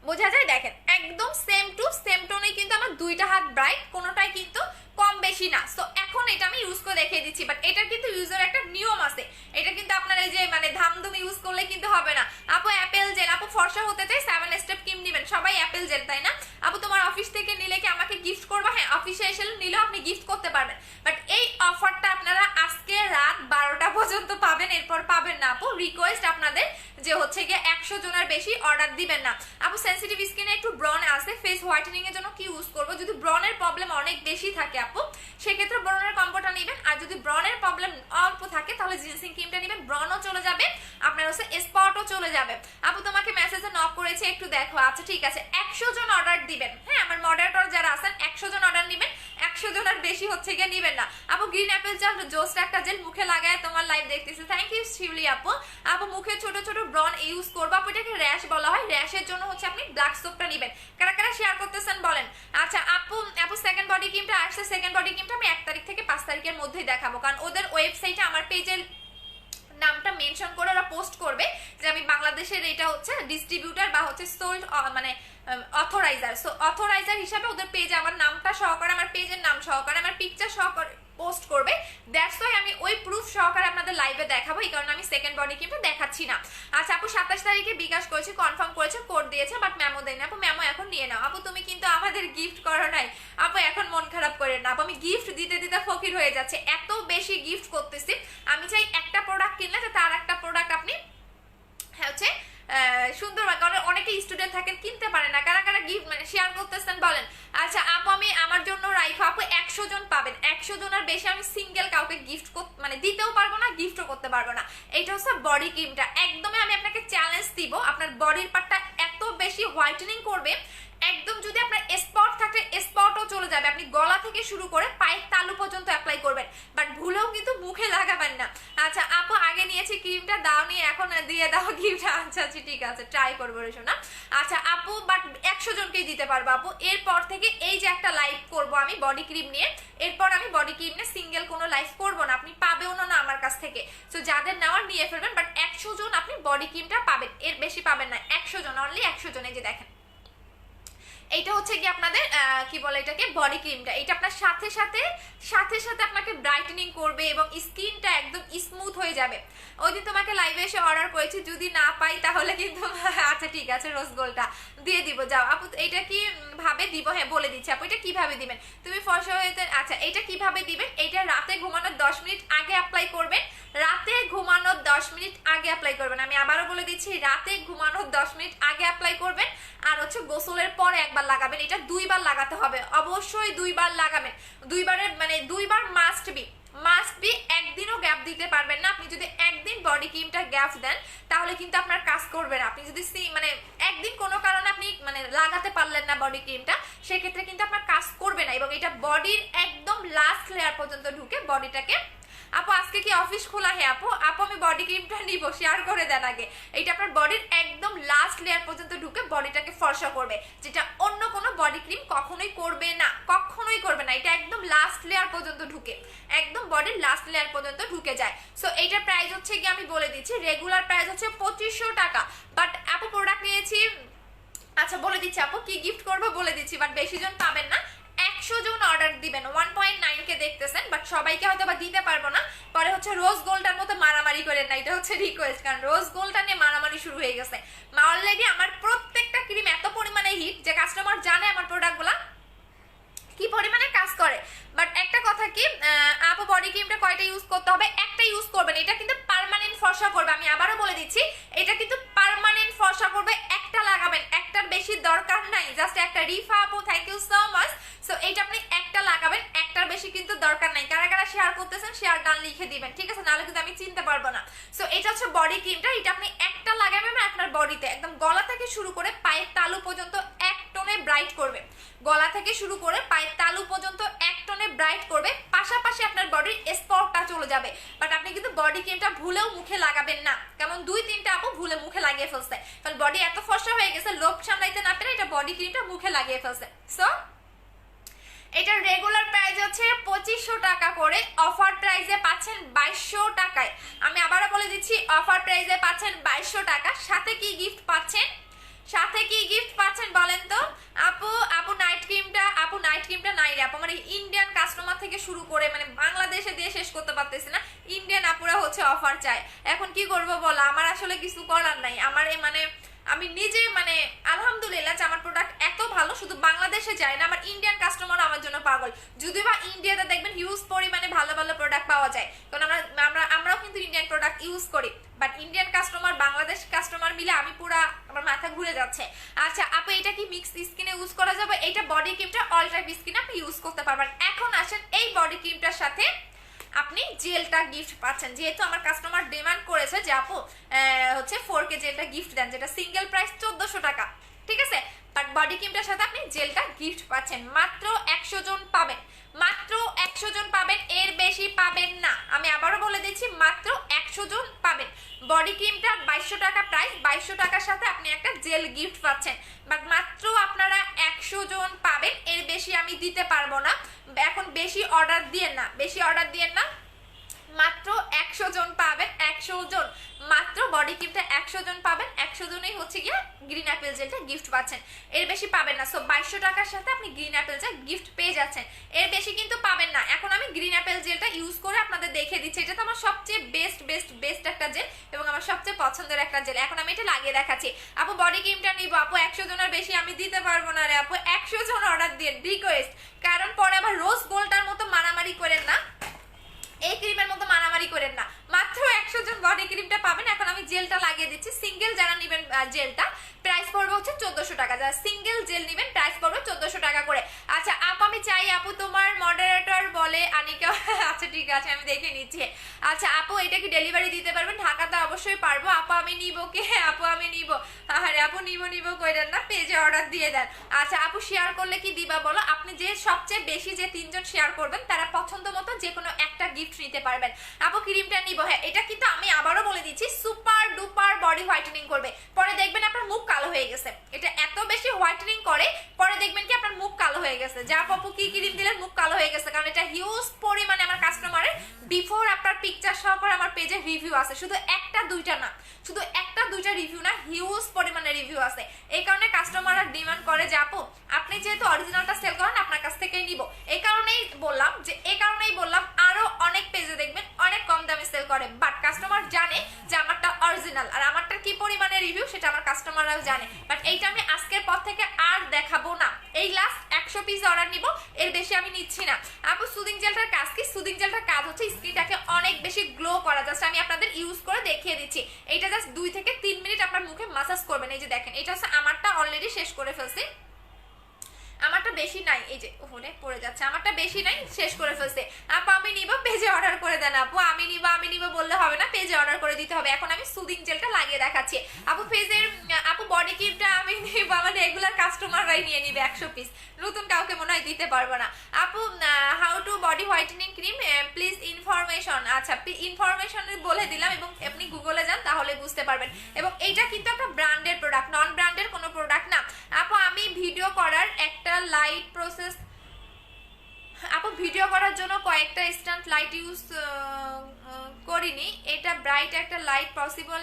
বোঝা যায়, দেখেন একদম সেম টু সেম টোনে কিন্তু আমার দুইটা হাত ব্রাইট, কোনোটাই কিন্তু কম বেশি না। সো এখন এটা আমি ইউজ করে দেখিয়ে দিচ্ছি, বাট এটার কিন্তু ইউজের একটা নিয়ম আছে, এটা কিন্তু আপনার এই যে মানে ধামধুম ইউজ করলে কিন্তু হবে না। আপু অ্যাপেল জেল, আপু ফর্সা হতে চাই 7 স্টেপ ক্রিম নেবেন, সবাই অ্যাপেল জেল তাই না? আপু তোমার অফিস থেকে নিলে কি আমাকে গিফট করবা? হ্যাঁ, অফিসে এসে নিলেও আপনি গিফট করতে পারবেন, বাট এই অফারটা আপনারা আজকে রাত 12টা পর্যন্ত পাবেন, এরপর পাবেন না। আপু রিকোয়েস্ট আপনাদের যে হচ্ছে গিয়ে 100 জনের বেশি অর্ডার দিবেন না। আপু সেনসিটিভ স্কিনে একটু ব্রন আছে, ফেস হোয়াইটেনিং এর জন্য কি ইউজ করব? যদি ব্রনের প্রবলেম অনেক বেশি থাকে আপু, সেক্ষেত্রে ব্রনের কম্বোটা নেবেন, আর যদি ব্রনের প্রবলেম অল্প থাকে তাহলে জিনসিং ক্রিমটা নেবেন, ব্রনও চলে যাবে, আপনার হচ্ছে স্পটও চলে যাবে। আপু তোমাকে মেসেজে নক করেছে, একটু দেখো। আচ্ছা ঠিক আছে, 100 জন অর্ডার দিবেন, হ্যাঁ আমার মডারেটর যারা আছেন 100 জন অর্ডার নেবেন, 100 জন আর বেশি হচ্ছে গিয়ে নেবেন না। আপু গ্রিন অ্যাপেল জেল জোস্ট একটা জেল মুখে লাগায় তোমার লাইভ দেখতেছি, থ্যাংক ইউ শিউলি আপু। আপু মুখে ছোট ছোট ব্রন ইউজ করবো, আপু এটাকে র্যাশ বলা হয়, র্যাশের জন্য হচ্ছে আপনি ব্ল্যাক সোপটা নেবেন। কারা কারা শেয়ার করতেছেন বলেন। আচ্ছা আপু সেকেন্ড বডি ক্রিমটা আসছে, সেকেন্ড বডি ক্রিমটা আমি 1 তারিখ থেকে 5 তারিখের মধ্যেই দেখাবো, কারণ ওদের ওয়েবসাইটে আমার পেজের নামটা মেনশন করে ওরা পোস্ট করবে যে আমি বাংলাদেশের এটা হচ্ছে ডিস্ট্রিবিউটার বা হচ্ছে সোল্ড মানে অথরাইজার। সো অথরাইজার হিসাবে ওদের পেজে আমার নামটা সহকারে, আমার পেজের নাম সহকারে, আমার পিকচার সহকারে পোস্ট করবে। দ্যাটস ওয়াই আমি ওই প্রুফ সহকারে আপনাদের লাইভে দেখাবো, এই কারণে আমি সেকেন্ড বডি ক্রিমটা দেখাচ্ছি না। আচ্ছা আপু 27 তারিখে বিকাশ করেছে, কনফার্ম করেছে, কোড দিয়েছে, বাট মেমো দেয়নি। আপু মেমো এখন নিয়ে নাও। আপু তুমি কিন্তু আমাদের গিফট করো নাই আপু, এখন মন খারাপ করে না আপু, আমি গিফট দিতে দিতে ফকির হয়ে যাচ্ছে, এত বেশি গিফট করতেছি। আমি চাই একটা প্রোডাক্ট কিনলে যে তার একটা প্রোডাক্ট আপনি হচ্ছে সুন্দর, কারণ অনেকে স্টুডেন্ট থাকেন কিনতে পারে না, কারা কারা গিফট মানে শেয়ার করতেছেন বলেন। আচ্ছা আপু আমি আমার জন্য রাইফা আপু 100 জন পাবেন, 100 জনের বেশি আমি সিঙ্গেল কাউকে গিফট মানে দিতেও পারবো না, গিফটও করতে পারবো না। এইটা হচ্ছে বডি ক্রিমটা, একদমই আমি আপনাকে চ্যালেঞ্জ দিব, আপনার বডির পার্টটা এত বেশি হোয়াইটেনিং করবে, একদম যদি আপনার স্পট থাকে স্পটও চলে যাবে, আপনি গলা থেকে শুরু করে পায়ের তালু পর্যন্ত অ্যাপ্লাই করবেন, বাট ভুলেও কিন্তু মুখে লাগাবেন না। আচ্ছা আপু আগে নিয়েছি ক্রিমটা দাও নি, এখন দিয়ে দাও গিফট। আচ্ছা আচ্ছা ঠিক আছে, ট্রাই করবো রে শোনা। আচ্ছা আপু বাট 100 জনকেই দিতে পারবো আপু, এরপর থেকে এই যে একটা লাইভ করব আমি বডি ক্রিম নিয়ে, এরপর আমি বডি ক্রিম নিয়ে সিঙ্গেল কোনো লাইভ করবো না, আপনি পাবেও না আমার কাছ থেকে। সো যাদের নেওয়ার নিয়ে ফেলবেন, বাট 100 জন আপনি বডি ক্রিমটা পাবেন, এর বেশি পাবেন না, 100 জন, অনলি 100 জন। এই যে দেখেন এইটা হচ্ছে কি আপনাদের কি বলে এটাকে বডি ক্রিমটা, এটা আপনার সাথে সাথে আপনাকে ব্রাইটেনিং করবে এবং স্কিনটা একদম স্মুথ হয়ে যাবে। ওই দিন তোমাকে লাইভে এসে অর্ডার করেছি, যদি না পাই তাহলে কিন্তু আচ্ছা ঠিক আছে রোজ গোল্ডটা দিয়ে দিব, যাও আপু। এটা কি ভাবে দিব? হ্যাঁ বলে দিচ্ছি আপু, এটা কিভাবে দিবেন তুমি ফর্সা হইতে। আচ্ছা এটা কিভাবে দিবেন, এটা রাতে ঘুমানোর 10 মিনিট আগে অ্যাপ্লাই করবেন, রাতে ঘুমানোর 10 মিনিট আগে অ্যাপ্লাই করবেন। আমি আবারও বলে দিচ্ছি, রাতে ঘুমানোর 10 মিনিট আগে অ্যাপ্লাই করবেন, আর হচ্ছে গোসলের পরে একবার লাগাবেন, এটা 2 বার লাগাতে হবে, অবশ্যই 2 বার লাগাবেন, 2 বারের মানে 2 বার মাস্ট বি, একদিনও গ্যাপ দিতে পারবেন না। আপনি যদি একদিন বডি ক্রিমটা গ্যাপ দেন তাহলে কিন্তু আপনার কাজ করবে না। আপনি যদি মানে একদিন কোনো কারণে আপনি মানে লাগাতে পারলেন না বডি ক্রিমটা, সেক্ষেত্রে কিন্তু আপনার কাজ করবে না, এবং এটা বডির একদম লাস্ট লেয়ার পর্যন্ত ঢুকে বডিটাকে। আপু আজকে কি অফিস খোলা? হ্যাঁ আপু আমি বডি ক্রিমটা নিব, শেয়ার করে দেন আগে। এটা আপনার বডির একদম লাস্ট লেয়ার পর্যন্ত ঢুকে বডিটাকে ফর্সা করবে, যেটা অন্য কোনো বডি ক্রিম কখনোই করবে না, কখনোই করবে না। এটা একদম লাস্ট লেয়ার পর্যন্ত ঢুকে, একদম বডির লাস্ট লেয়ার পর্যন্ত ঢুকে যায়। সো এইটার প্রাইস হচ্ছে কি আমি বলে দিচ্ছি, রেগুলার প্রাইস হচ্ছে 2500 টাকা, বাট আপু প্রোডাক্ট নিয়েছি। আচ্ছা বলে দিচ্ছি আপু কি গিফট করবো বলে দিচ্ছি, বাট বেশি জন পাবেন না, 100 জন অর্ডার দিবেন। 1.9 কে দেখতেছেন, বাট সবাইকে হয়তো বা দিতে পারবো না। পরে হচ্ছে রোজ গোল্ডটার মতো মারামারি করেন না, এটা হচ্ছে রিকোয়েস্ট, কারণ রোজ গোল্ডটা নিয়ে মারামারি শুরু হয়ে গেছে। অলরেডি আমার প্রত্যেকটা ক্রিম এত পরিমাণে হিট যে কাস্টমার জানে আমার প্রোডাক্টগুলা কি পরিমাণে কাজ করে। বাট একটা কথা কি আপু বডি ক্রিমটা কয়টা ইউজ করতে হবে? একটা ইউজ করবেন, এটা কিন্তু পার্মানেন্ট ফর্সা করবে। আমি আবারও বলে দিচ্ছি এটা কিন্তু পার্মানেন্ট ফর্সা করবে, একটা লাগাবেন, একটার বেশি দরকার নাই, জাস্ট একটা। রিফা আপু thank you so much. So এইটা আপনি একটা লাগাবেন, একটার বেশি কিন্তু দরকার নাই। কারা কারা শেয়ার করতেছেন শেয়ার ডান লিখে দিবেন, ঠিক আছে, নাহলে কিন্তু আমি চিনতে পারবো না। সো এটা হচ্ছে বডি ক্রিমটা, এটা আপনি একটা লাগাবেন আপনার বডিতে, একদম গলা থেকে শুরু করে পায়ের তালু পর্যন্ত এক টোনে ব্রাইট করবে। গলা থেকে শুরু করে পায়ের তালু পর্যন্ত এক টোনে ব্রাইট করবে, পাশাপাশি আপনার বডির স্পটটা চলে যাবে। বাট আপনি কিন্তু বডি ক্রিমটা ভুলেও মুখে লাগাবেন না, কেমন 2-3টা আপু ভুলে মুখে লাগিয়ে ফেলছে, কারণ বডি এত ফর্সা হয়ে গেছে, লোভ সামলাইতে না পেরে এটা বডি ক্রিমটা মুখে লাগিয়ে ফেলছে। সো এটার রেগুলার প্রাইস হচ্ছে 2500 টাকা করে, অফার প্রাইসে পাচ্ছেন 2200 টাকায়। আমি আবারও বলে দিচ্ছি অফার প্রাইসে পাচ্ছেন 2200 টাকা। সাথে কি গিফট পাচ্ছেন, সাথে কি গিফট পাচ্ছেন বলেন তো? আপু নাইট ক্রিমটা নাই রে আপু, মানে ইন্ডিয়ান কাস্টমার থেকে শুরু করে মানে বাংলাদেশে দিয়ে শেষ করতে পারতেছি না, ইন্ডিয়ান আপুরা হচ্ছে অফার চায়। এখন কি করবো বলো, আমার আসলে কিছু করার নাই। আমার মানে আমি নিজে মানে আলহামদুলিল্লাহ যে আমার প্রোডাক্ট এত ভালো, শুধু বাংলাদেশে যায় না, আমার ইন্ডিয়ান কাস্টমার আমার জন্য পাগল। যদিও বা ইন্ডিয়াতে দেখবেন হিউজ পরিমাণে ভালো ভালো প্রোডাক্ট পাওয়া যায়, কারণ আমরাও কিন্তু ইন্ডিয়ান প্রোডাক্ট ইউজ করি, but Indian customer Bangladesh customer মিলে আমি পুরা আমার মাথা ঘুরে যাচ্ছে। আচ্ছা আপু এটা কি মিক্স স্কিনে ইউজ করা যাবে? এটা বডি ক্রিমটা অল টাইপ স্কিনে আপনি ইউজ করতে পারবেন। এখন আসেন এই বডি ক্রিমটার সাথে আপনি জেলটা গিফট পাচ্ছেন, যেহেতু আমার কাস্টমার ডিমান্ড করেছে যে আপু হচ্ছে 4K জেলটা গিফট দেন, যেটা সিঙ্গেল প্রাইস 1400 টাকা, ঠিক আছে, বাট বডি ক্রিমটার সাথে আপনি জেলটা গিফট পাচ্ছেন। মাত্র 100 জন পাবেন, মাত্র 100 জন পাবেন, এর বেশি পাবেন না। আমি আবারও বলে দিচ্ছি মাত্র 100 জন পাবেন। বডি ক্রিমটা 2200 টাকা প্রাইস, 2200 টাকার সাথে আপনি একটা জেল গিফট পাচ্ছেন, বাট মাত্র আপনারা 100 জন পাবেন, এর বেশি আমি দিতে পারবো না। এখন বেশি অর্ডার দিয়েন না, বেশি অর্ডার দিয়েন না, মাত্র 100 জন পাবেন, 100 জন মাত্র বডি ক্রিমটা 100 জন পাবেন, 100 জনই হচ্ছে গিয়ে গ্রিন অ্যাপেল জেলটা গিফট পাচ্ছেন, এর বেশি পাবেন না। সো 2200 টাকার সাথে আপনি গ্রিন অ্যাপেল জেল গিফট পেয়ে যাচ্ছেন, এর বেশি কিন্তু পাবেন না। এখন আমি গ্রিন অ্যাপেল জেলটা ইউজ করে আপনাদের দেখিয়ে দিচ্ছি, এটা তো আমার সবচেয়ে বেস্ট একটা জেল এবং আমার সবচেয়ে পছন্দের একটা জেল। এখন আমি এটা লাগিয়ে দেখাচ্ছি। আপু বডি ক্রিমটা নিব আপু, 100 জনের বেশি আমি দিতে পারবো না রে আপু, 100 জন অর্ডার দিয়ে রিকোয়েস্ট, কারণ পরে আবার রোজ গোল্ডটার মতো মারামারি করেন না, এই ক্রিমের মতো মারামারি করেন না। মাত্র 100 জন বডি ক্রিমটা পাবেন। এখন আমি জেলটা লাগিয়ে দিচ্ছি। সিঙ্গেল যারা নেবেন জেলটা প্রাইস পড়বে হচ্ছে 1400 টাকা, যারা সিঙ্গেল জেল নেবেন প্রাইস পড়বে 1400 টাকা করে। আচ্ছা আপু আমি চাই আপু তোমার মডারেটর বলে আনিকা আচ্ছা ঠিক আছে আমি দেখে নিচ্ছি। আচ্ছা আপু এটা কি ডেলিভারি দিতে পারবেন? ঢাকাতে অবশ্যই পারবো আপু, আমি নিব কে? আপু আমি নিব, আরে আপু নিব কইরেন না, পেজে অর্ডার দিয়ে দেন। আচ্ছা আপু শেয়ার করলে কি দিবা বলো? আপনি যে সবচেয়ে বেশি যে 3 জন শেয়ার করবেন তারা পছন্দ মতো যে কোনো একটা গিফট নিতে পারবেন। আপু ক্রিমটা নিব, হ্যাঁ এটা কিন্তু আমি আবারও বলে দিচ্ছি সুপার ডুপার বডি হোয়াইটেনিং করবে, পরে দেখবেন আপনার মুখ কালো হয়ে গেছে, এটা এত বেশি হোয়াইটেনিং করে পরে দেখবেন কি আপনার মুখ কালো হয়ে গেছে। যা আপু কি ক্রিম দিলেন মুখ কালো হয়ে গেছে, কারণ এটা হিউজ পরিমাণে আমার কাস্টমারের বিফোর আফটার পিকচার সহ করে আমার পেজে রিভিউ আছে, শুধু একটা দুইটা না, শুধু একটা দুইটা রিভিউ না, হিউজ পরিমাণে রিভিউ আছে। এই কারণে কাস্টমাররা ডিমান্ড করে যে আপু আপনি যেহেতু অরিজিনালটা সেল করেন আপনার কাছ থেকেই নিব। এই কারণেই বললাম আরো অনেক পেজে দেখবেন অনেক কম দামে সেল করে, বাট কাস্টমার জানে যে আমারটা অরিজিনাল আর আমারটা কি পরিমাণে রিভিউ সেটা আমার কাস্টমাররাও জানে। বাট এইটা আমি আজকের পর থেকে আর দেখাবো না, এই লাস্ট 100 পিস অর্ডার নিব, এর বেশি আমি নিচ্ছি না। আপু সুদিং জেলটার কাজ কি? সুদিং জেলটার কাজ হচ্ছে স্কিনটাকে অনেক বেশি গ্লো করা, জাস্ট আমি আপনাদের ইউজ করে দেখিয়ে দিচ্ছি। এইটা জাস্ট 2 থেকে 3 মিনিট আপনার মুখে মাসাজ করবেন। এই যে দেখেন এটা হচ্ছে আমারটা অলরেডি শেষ করে ফেলছি, আমারটা বেশি নাই, এই যে ওখানে পড়ে যাচ্ছে, আমারটা বেশি নাই শেষ করে ফেলছে। আপু আমি নিব, পেজে অর্ডার করে দেন আপু, আমি নিব বললে হবে না, পেজে অর্ডার করে দিতে হবে। এখন আমি সুদিং জেলটা লাগিয়ে দেখাচ্ছি। আপু পেজের আপু বডি ক্রিমটা আমি নিব, আমার রেগুলার কাস্টমাররাই নিয়ে নিবে 100 পিস, নতুন কাউকে মনে হয় দিতে পারবো না। আপু how to body whitening cream please information. আচ্ছা ইনফরমেশন বলে দিলাম এবং আপনি গুগলে যান তাহলে বুঝতে পারবেন। এবং এইটা কিন্তু একটা ব্র্যান্ডের প্রোডাক্ট, নন ব্র্যান্ডের কোনো প্রোডাক্ট না। আপু আমি ভিডিও করার একটা লাইট প্রসেস, আপু ভিডিও করার জন্য কয়েকটা স্ট্যান্ড লাইট ইউজ করিনি, এটা ব্রাইট একটা লাইট পসিবল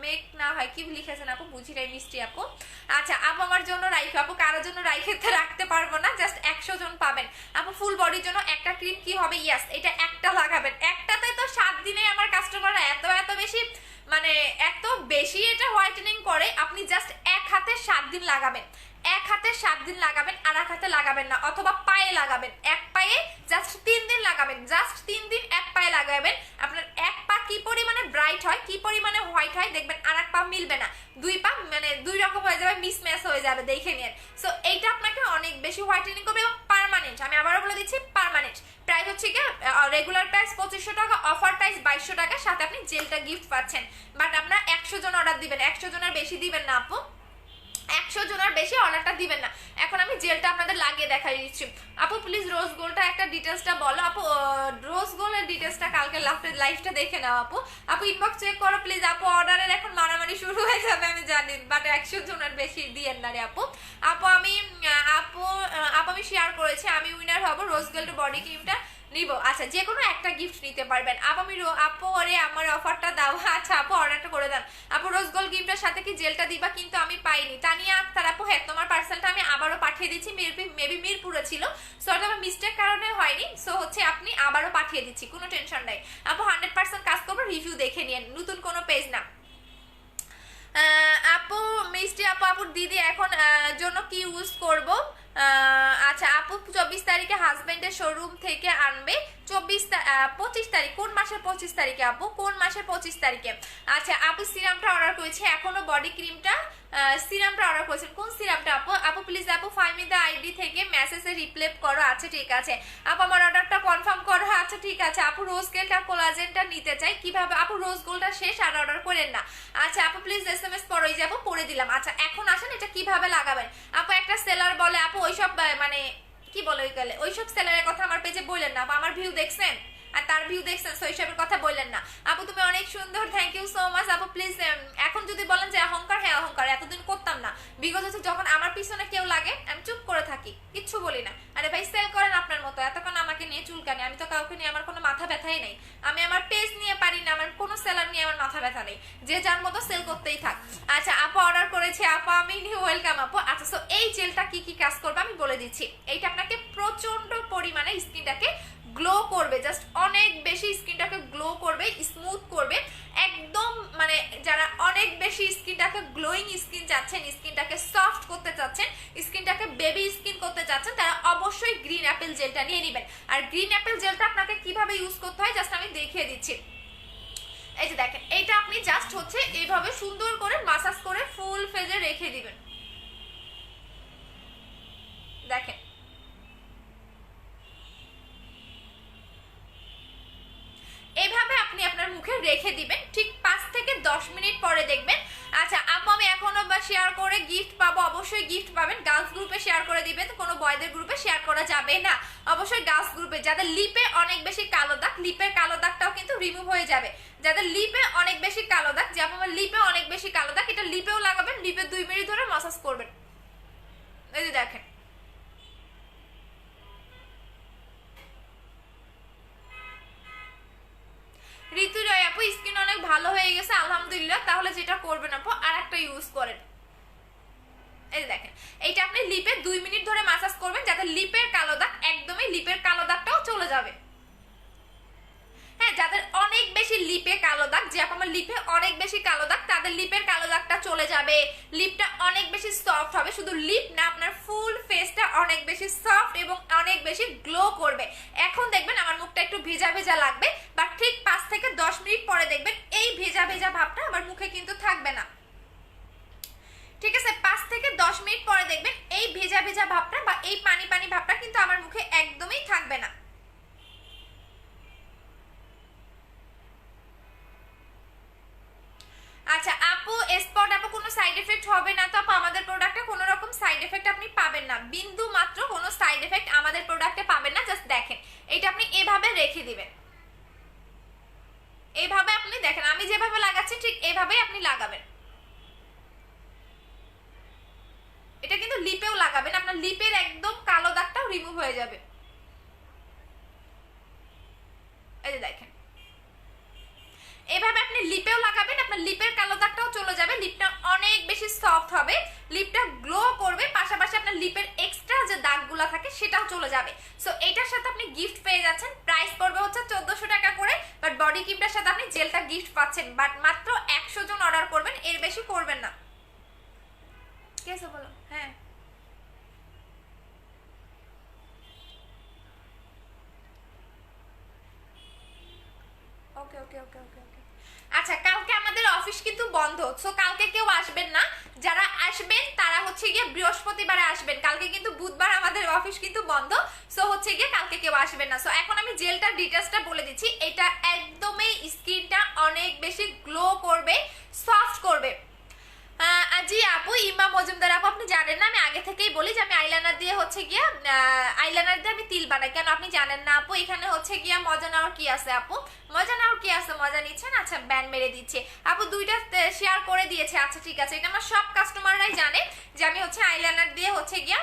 মেক না হয় কি লিখেছেন আপু, বুঝি নাই মিষ্টি আপু। আচ্ছা আপু আমার জন্য রাইখো, আপু কারোর জন্য রাইখে রাখতে পারবো না, জাস্ট 100 জন পাবেন। আপু ফুল বডির জন্য একটা ক্রিম কি হবে? ইয়াস এটা একটা লাগাবেন, একটাতে তো 7 দিনে আমার কাস্টমাররা এত বেশি মানে এত বেশি এটা হোয়াইটেনিং করে, আপনি জাস্ট এক হাতে 7 দিন লাগাবেন, এক হাতে 7 দিন লাগাবেন, আর এক হাতে লাগাবেন না, অথবা পায়ে লাগাবেন, এক পায়ে জাস্ট 3 দিন লাগাবেন, জাস্ট 3 দিন এক পায়ে লাগাবেন। আপনার এক পা কি পরিমাণে ব্রাইট হয়, কি হোয়াইটেনিং করবে এবং পার্মানেন্ট, আমি আবারও বলে দিচ্ছি পার্মানেন্ট। প্রাইস হচ্ছে কি রেগুলার প্রাইস 2500 টাকা, অফার প্রাইস 2200 টাকা, সাথে আপনি জেলটা গিফট পাচ্ছেন। বাট আপনারা 100 জন অর্ডার দিবেন, 100 জনের বেশি দিবেন না আপু, 100 জনের বেশি অর্ডারটা দিবেন না। এখন আমি জেলটা আপনাদের লাগিয়ে দেখাই দিচ্ছি। আপু প্লিজ রোজ গোল্ডটা একটা ডিটেলসটা বলো আপু, রোজ গোল্ডের ডিটেলসটা কালকে লাইভটা দেখে নাও আপু। আপু ইনবক্স চেক করো প্লিজ আপু, অর্ডারের এখন মারামারি শুরু হয়ে যাবে আমি জানি, বাট 100 জনের বেশি দিয়েন না রে আপু। আপু আমি শেয়ার করেছি, আমি উইনার হব রোজ গোল্ড বডি ক্রিমটা নিব। আচ্ছা যে কোনো একটা গিফট নিতে পারবেন আপু ওরে আমার অফারটা দাও। আচ্ছা আপু অর্ডারটা করে দেন আপু। রোজ গোল্ড গিফটের সাথে কি জেলটা দিবা, কিন্তু আমি পাইনি। তানিয়া আক্তার আপু হ্যাঁ তোমার পার্সেলটা আমি আবারও পাঠিয়ে দিচ্ছি, মেবি মিরপুরে ছিল, সো এটা আমার মিস্টেক কারণে হয়নি, সো হচ্ছে আপনি আবারও পাঠিয়ে দিচ্ছি, কোনো টেনশন নাই আপু। 100% কাজ করবো, রিভিউ দেখে নিন, নতুন কোনো পেজ না। আপু মিষ্টি আপুর দিদি এখন জন্য কি ইউজ করব? আচ্ছা আপু 24 তারিখে হাজবেন্ডের শোরুম থেকে আনবে, 25 তারিখ, কোন মাসের 25 তারিখে আপু, কোন মাসের 25 তারিখে? আচ্ছা আপু সিরামটা অর্ডার করেছি, এখনো বডি ক্রিমটা সিরামটা অর্ডার করেছেন, কোন সিরামটা আপু প্লিজ আপু ফাইমি দা আইডি থেকে মেসেজে রিপ্লাই করো। আচ্ছা ঠিক আছে আপু আমার অর্ডারটা কনফার্ম করো। আচ্ছা ঠিক আছে আপু রোজ গোল্ড আর কোলাজেনটা নিতে চাই, কিভাবে আপু? রোজ গোল্ডটা শেষ আর অর্ডার করেন না। আচ্ছা আপু প্লিজ এসএমএস পড়েই যাবো, পড়ে দিলাম। আচ্ছা এখন আসেন এটা কিভাবে লাগাবেন আপু। একটা সেলার বলে আপু ওইসব মানে কি বলে ওইসব সেলারের কথা আমার পেজে বললেন না, আমার ভিউ দেখছেন আর তার ভিউ দেখছেন, সো এইসবের কথা বললেন না আপু। তুমি অনেক সুন্দর, থ্যাংক ইউ সো মাচ আপু। প্লিজ এখন যদি বলেন যে অহংকার, হ্যাঁ অহংকার, এতদিন করতাম না, বিগত হচ্ছে যখন আমার পিছনে কেউ লাগে আমি চুপ করে থাকি, কিচ্ছু বলি না। আরে ভাই সেল করেন আপনার মতো, এতক্ষণ আমাকে নিয়ে চুলকানি, আমি তো কাউকে নিয়ে আমার কোনো মাথা ব্যথাই নেই, আমি আমার পেজ নিয়ে পারি না, আমার কোনো সেলার নিয়ে আমার মাথা ব্যথা নেই, যে যার মতো সেল করতেই থাক। আচ্ছা আপু অর্ডার করেছি আপু, আমি ওয়েলকাম আপু। আচ্ছা সো এই জেলটা কি কি কাজ করবে আমি বলে দিচ্ছি। এইটা আপনাকে প্রচন্ড পরিমাণে স্কিনটাকে গ্লো করবে, জাস্ট অনেক বেশি স্কিনটাকে গ্লো করবে, স্মুথ করবে একদম, মানে যারা অনেক বেশি স্কিনটাকে গ্লোয়িং স্কিন চাচ্ছেন, স্কিনটাকে সফট করতে চাচ্ছেন, স্কিনটাকে বেবি স্কিন করতে চাচ্ছেন, তারা অবশ্যই গ্রিন অ্যাপেল জেলটা নিয়ে নেবেন। আর গ্রিন অ্যাপেল জেলটা আপনাকে কিভাবে ইউজ করতে হয় জাস্ট আমি দেখিয়ে দিচ্ছি। এই যে দেখেন, এইটা আপনি জাস্ট হচ্ছে এইভাবে সুন্দর করে মাসাজ করে ফুল ফেজে রেখে দিবেন, দেখেন এইভাবে আপনি আপনার মুখে রেখে দিবেন, ঠিক 5 থেকে 10 মিনিট পরে দেখবেন। আচ্ছা আপু আমি এখনো শেয়ার করে গিফট পাবো, অবশ্যই গিফট পাবেন। গার্লস গ্রুপে শেয়ার করে দিবেন, কোনো বয়দের গ্রুপে শেয়ার করা যাবে না, অবশ্যই গার্লস গ্রুপে। যাদের লিপে অনেক বেশি কালো দাগ, লিপের কালো দাগটাও কিন্তু রিমুভ হয়ে যাবে। যাদের লিপে অনেক বেশি কালো দাগ, যেমন আমার লিপে অনেক বেশি কালো দাগ, এটা লিপেও লাগাবেন, লিপে 2 মিনিট ধরে মাসাজ করবেন। এই যে দেখেন ঋতু রায় আপু স্কিন অনেক ভালো হয়ে গেছে আলহামদুলিল্লাহ। তাহলে যেটা করবেন আপু আর একটা ইউজ করেন, এই দেখেন এইটা আপনি লিপে 2 মিনিট ধরে মাসাজ করবেন, যাতে লিপের কালো দাগ একদমই লিপের কালো দাগটাও চলে যাবে। হ্যাঁ যাদের অনেক বেশি লিপে কালো দাগ, যে আমার লিপে অনেক বেশি কালো দাগ, তাদের লিপের কালো দাগটা চলে যাবে, লিপটা অনেক বেশি সফট হবে, শুধু লিপ না আপনার ফুল ফেসটা অনেক বেশি সফট এবং অনেক বেশি গ্লো করবে। এখন দেখবেন আমার মুখটা একটু ভেজা ভেজা লাগবে, বাট ঠিক 5 থেকে 10 মিনিট পরে দেখবেন এই ভেজা ভেজা ভাবটা আমার মুখে কিন্তু থাকবে না, ঠিক আছে? 5 থেকে 10 মিনিট পরে দেখবেন এই ভেজা ভেজা ভাবটা বা এই পানি পানি ভাবটা কিন্তু আমার মুখে একদমই থাকবে না। আচ্ছা আপু স্পট আপু কোনো সাইড এফেক্ট হবে না তো আপু? আমাদের প্রোডাক্টে কোনো রকম সাইড এফেক্ট আপনি পাবেন না, বিন্দু মাত্র কোনো সাইড এফেক্ট আমাদের প্রোডাক্টে পাবেন না। জাস্ট দেখেন এটা আপনি এভাবে রেখে দিবেন, এইভাবে আপনি দেখেন আমি যেভাবে লাগাচ্ছি ঠিক এইভাবেই আপনি লাগাবেন। এটা কিন্তু লিপেও লাগাবেন, আপনার লিপের একদম কালো দাগটাও রিমুভ হয়ে যাবে। এই যে দেখেন এভাবে আপনি লিপেও লাগাবেন, আপনার লিপের কালো দাগটাও চলে যাবে, লিপটা অনেক বেশি সফট হবে, লিপটা গ্লো করবে, পাশাপাশি আপনার লিপের এক্সট্রা যে দাগগুলো থাকে সেটাও চলে যাবে। সো এটার সাথে আপনি গিফট পেয়ে যাচ্ছেন, প্রাইস পড়বে হচ্ছে 1400 টাকা করে, বাট বডি ক্রিমটার সাথে আপনি জেলটা গিফট পাচ্ছেন। বাট মাত্র 100 জন অর্ডার করবেন, এর বেশি করবেন না। কেসে বলো হ্যাঁ ওকে ওকে ওকে ওকে ওকে। আচ্ছা কালকে আমাদের অফার অফিস কিন্তু বন্ধ, সো কালকে কেউ আসবেন না। যারা আসবেন তারা হচ্ছে গিয়ে বৃহস্পতিবারে আসবেন, কালকে কিন্তু বুধবার আমাদের অফিস কিন্তু বন্ধ, সো হচ্ছে গিয়ে কালকে কেউ আসবেন না। সো এখন আমি জেলটার ডিটেলসটা বলে দিচ্ছি। এটা একদমই স্কিনটা অনেক বেশি গ্লো করবে, সফট করবে। জি আপু, ইমা মজুমদার আপু, আপনি জানেন না আমি আগে থেকেই বলি যে আমি আইলাইনার দিয়ে হচ্ছে গিয়া আইলাইনার দিয়ে আমি তিল বানাই, কেন আপনি জানেন না আপু? এখানে হচ্ছে গিয়া মজা নেওয়ার কি আছে আপু? মজা নেওয়ার কি আছে? মজা নিচ্ছেন? আচ্ছা ব্যান মেরে দিচ্ছে আপু, দুইটা শেয়ার করে দিয়েছে। আচ্ছা ঠিক আছে, এটা আমার সব কাস্টমাররাই জানে যে আমি হচ্ছে আইলাইনার দিয়ে হচ্ছে গিয়া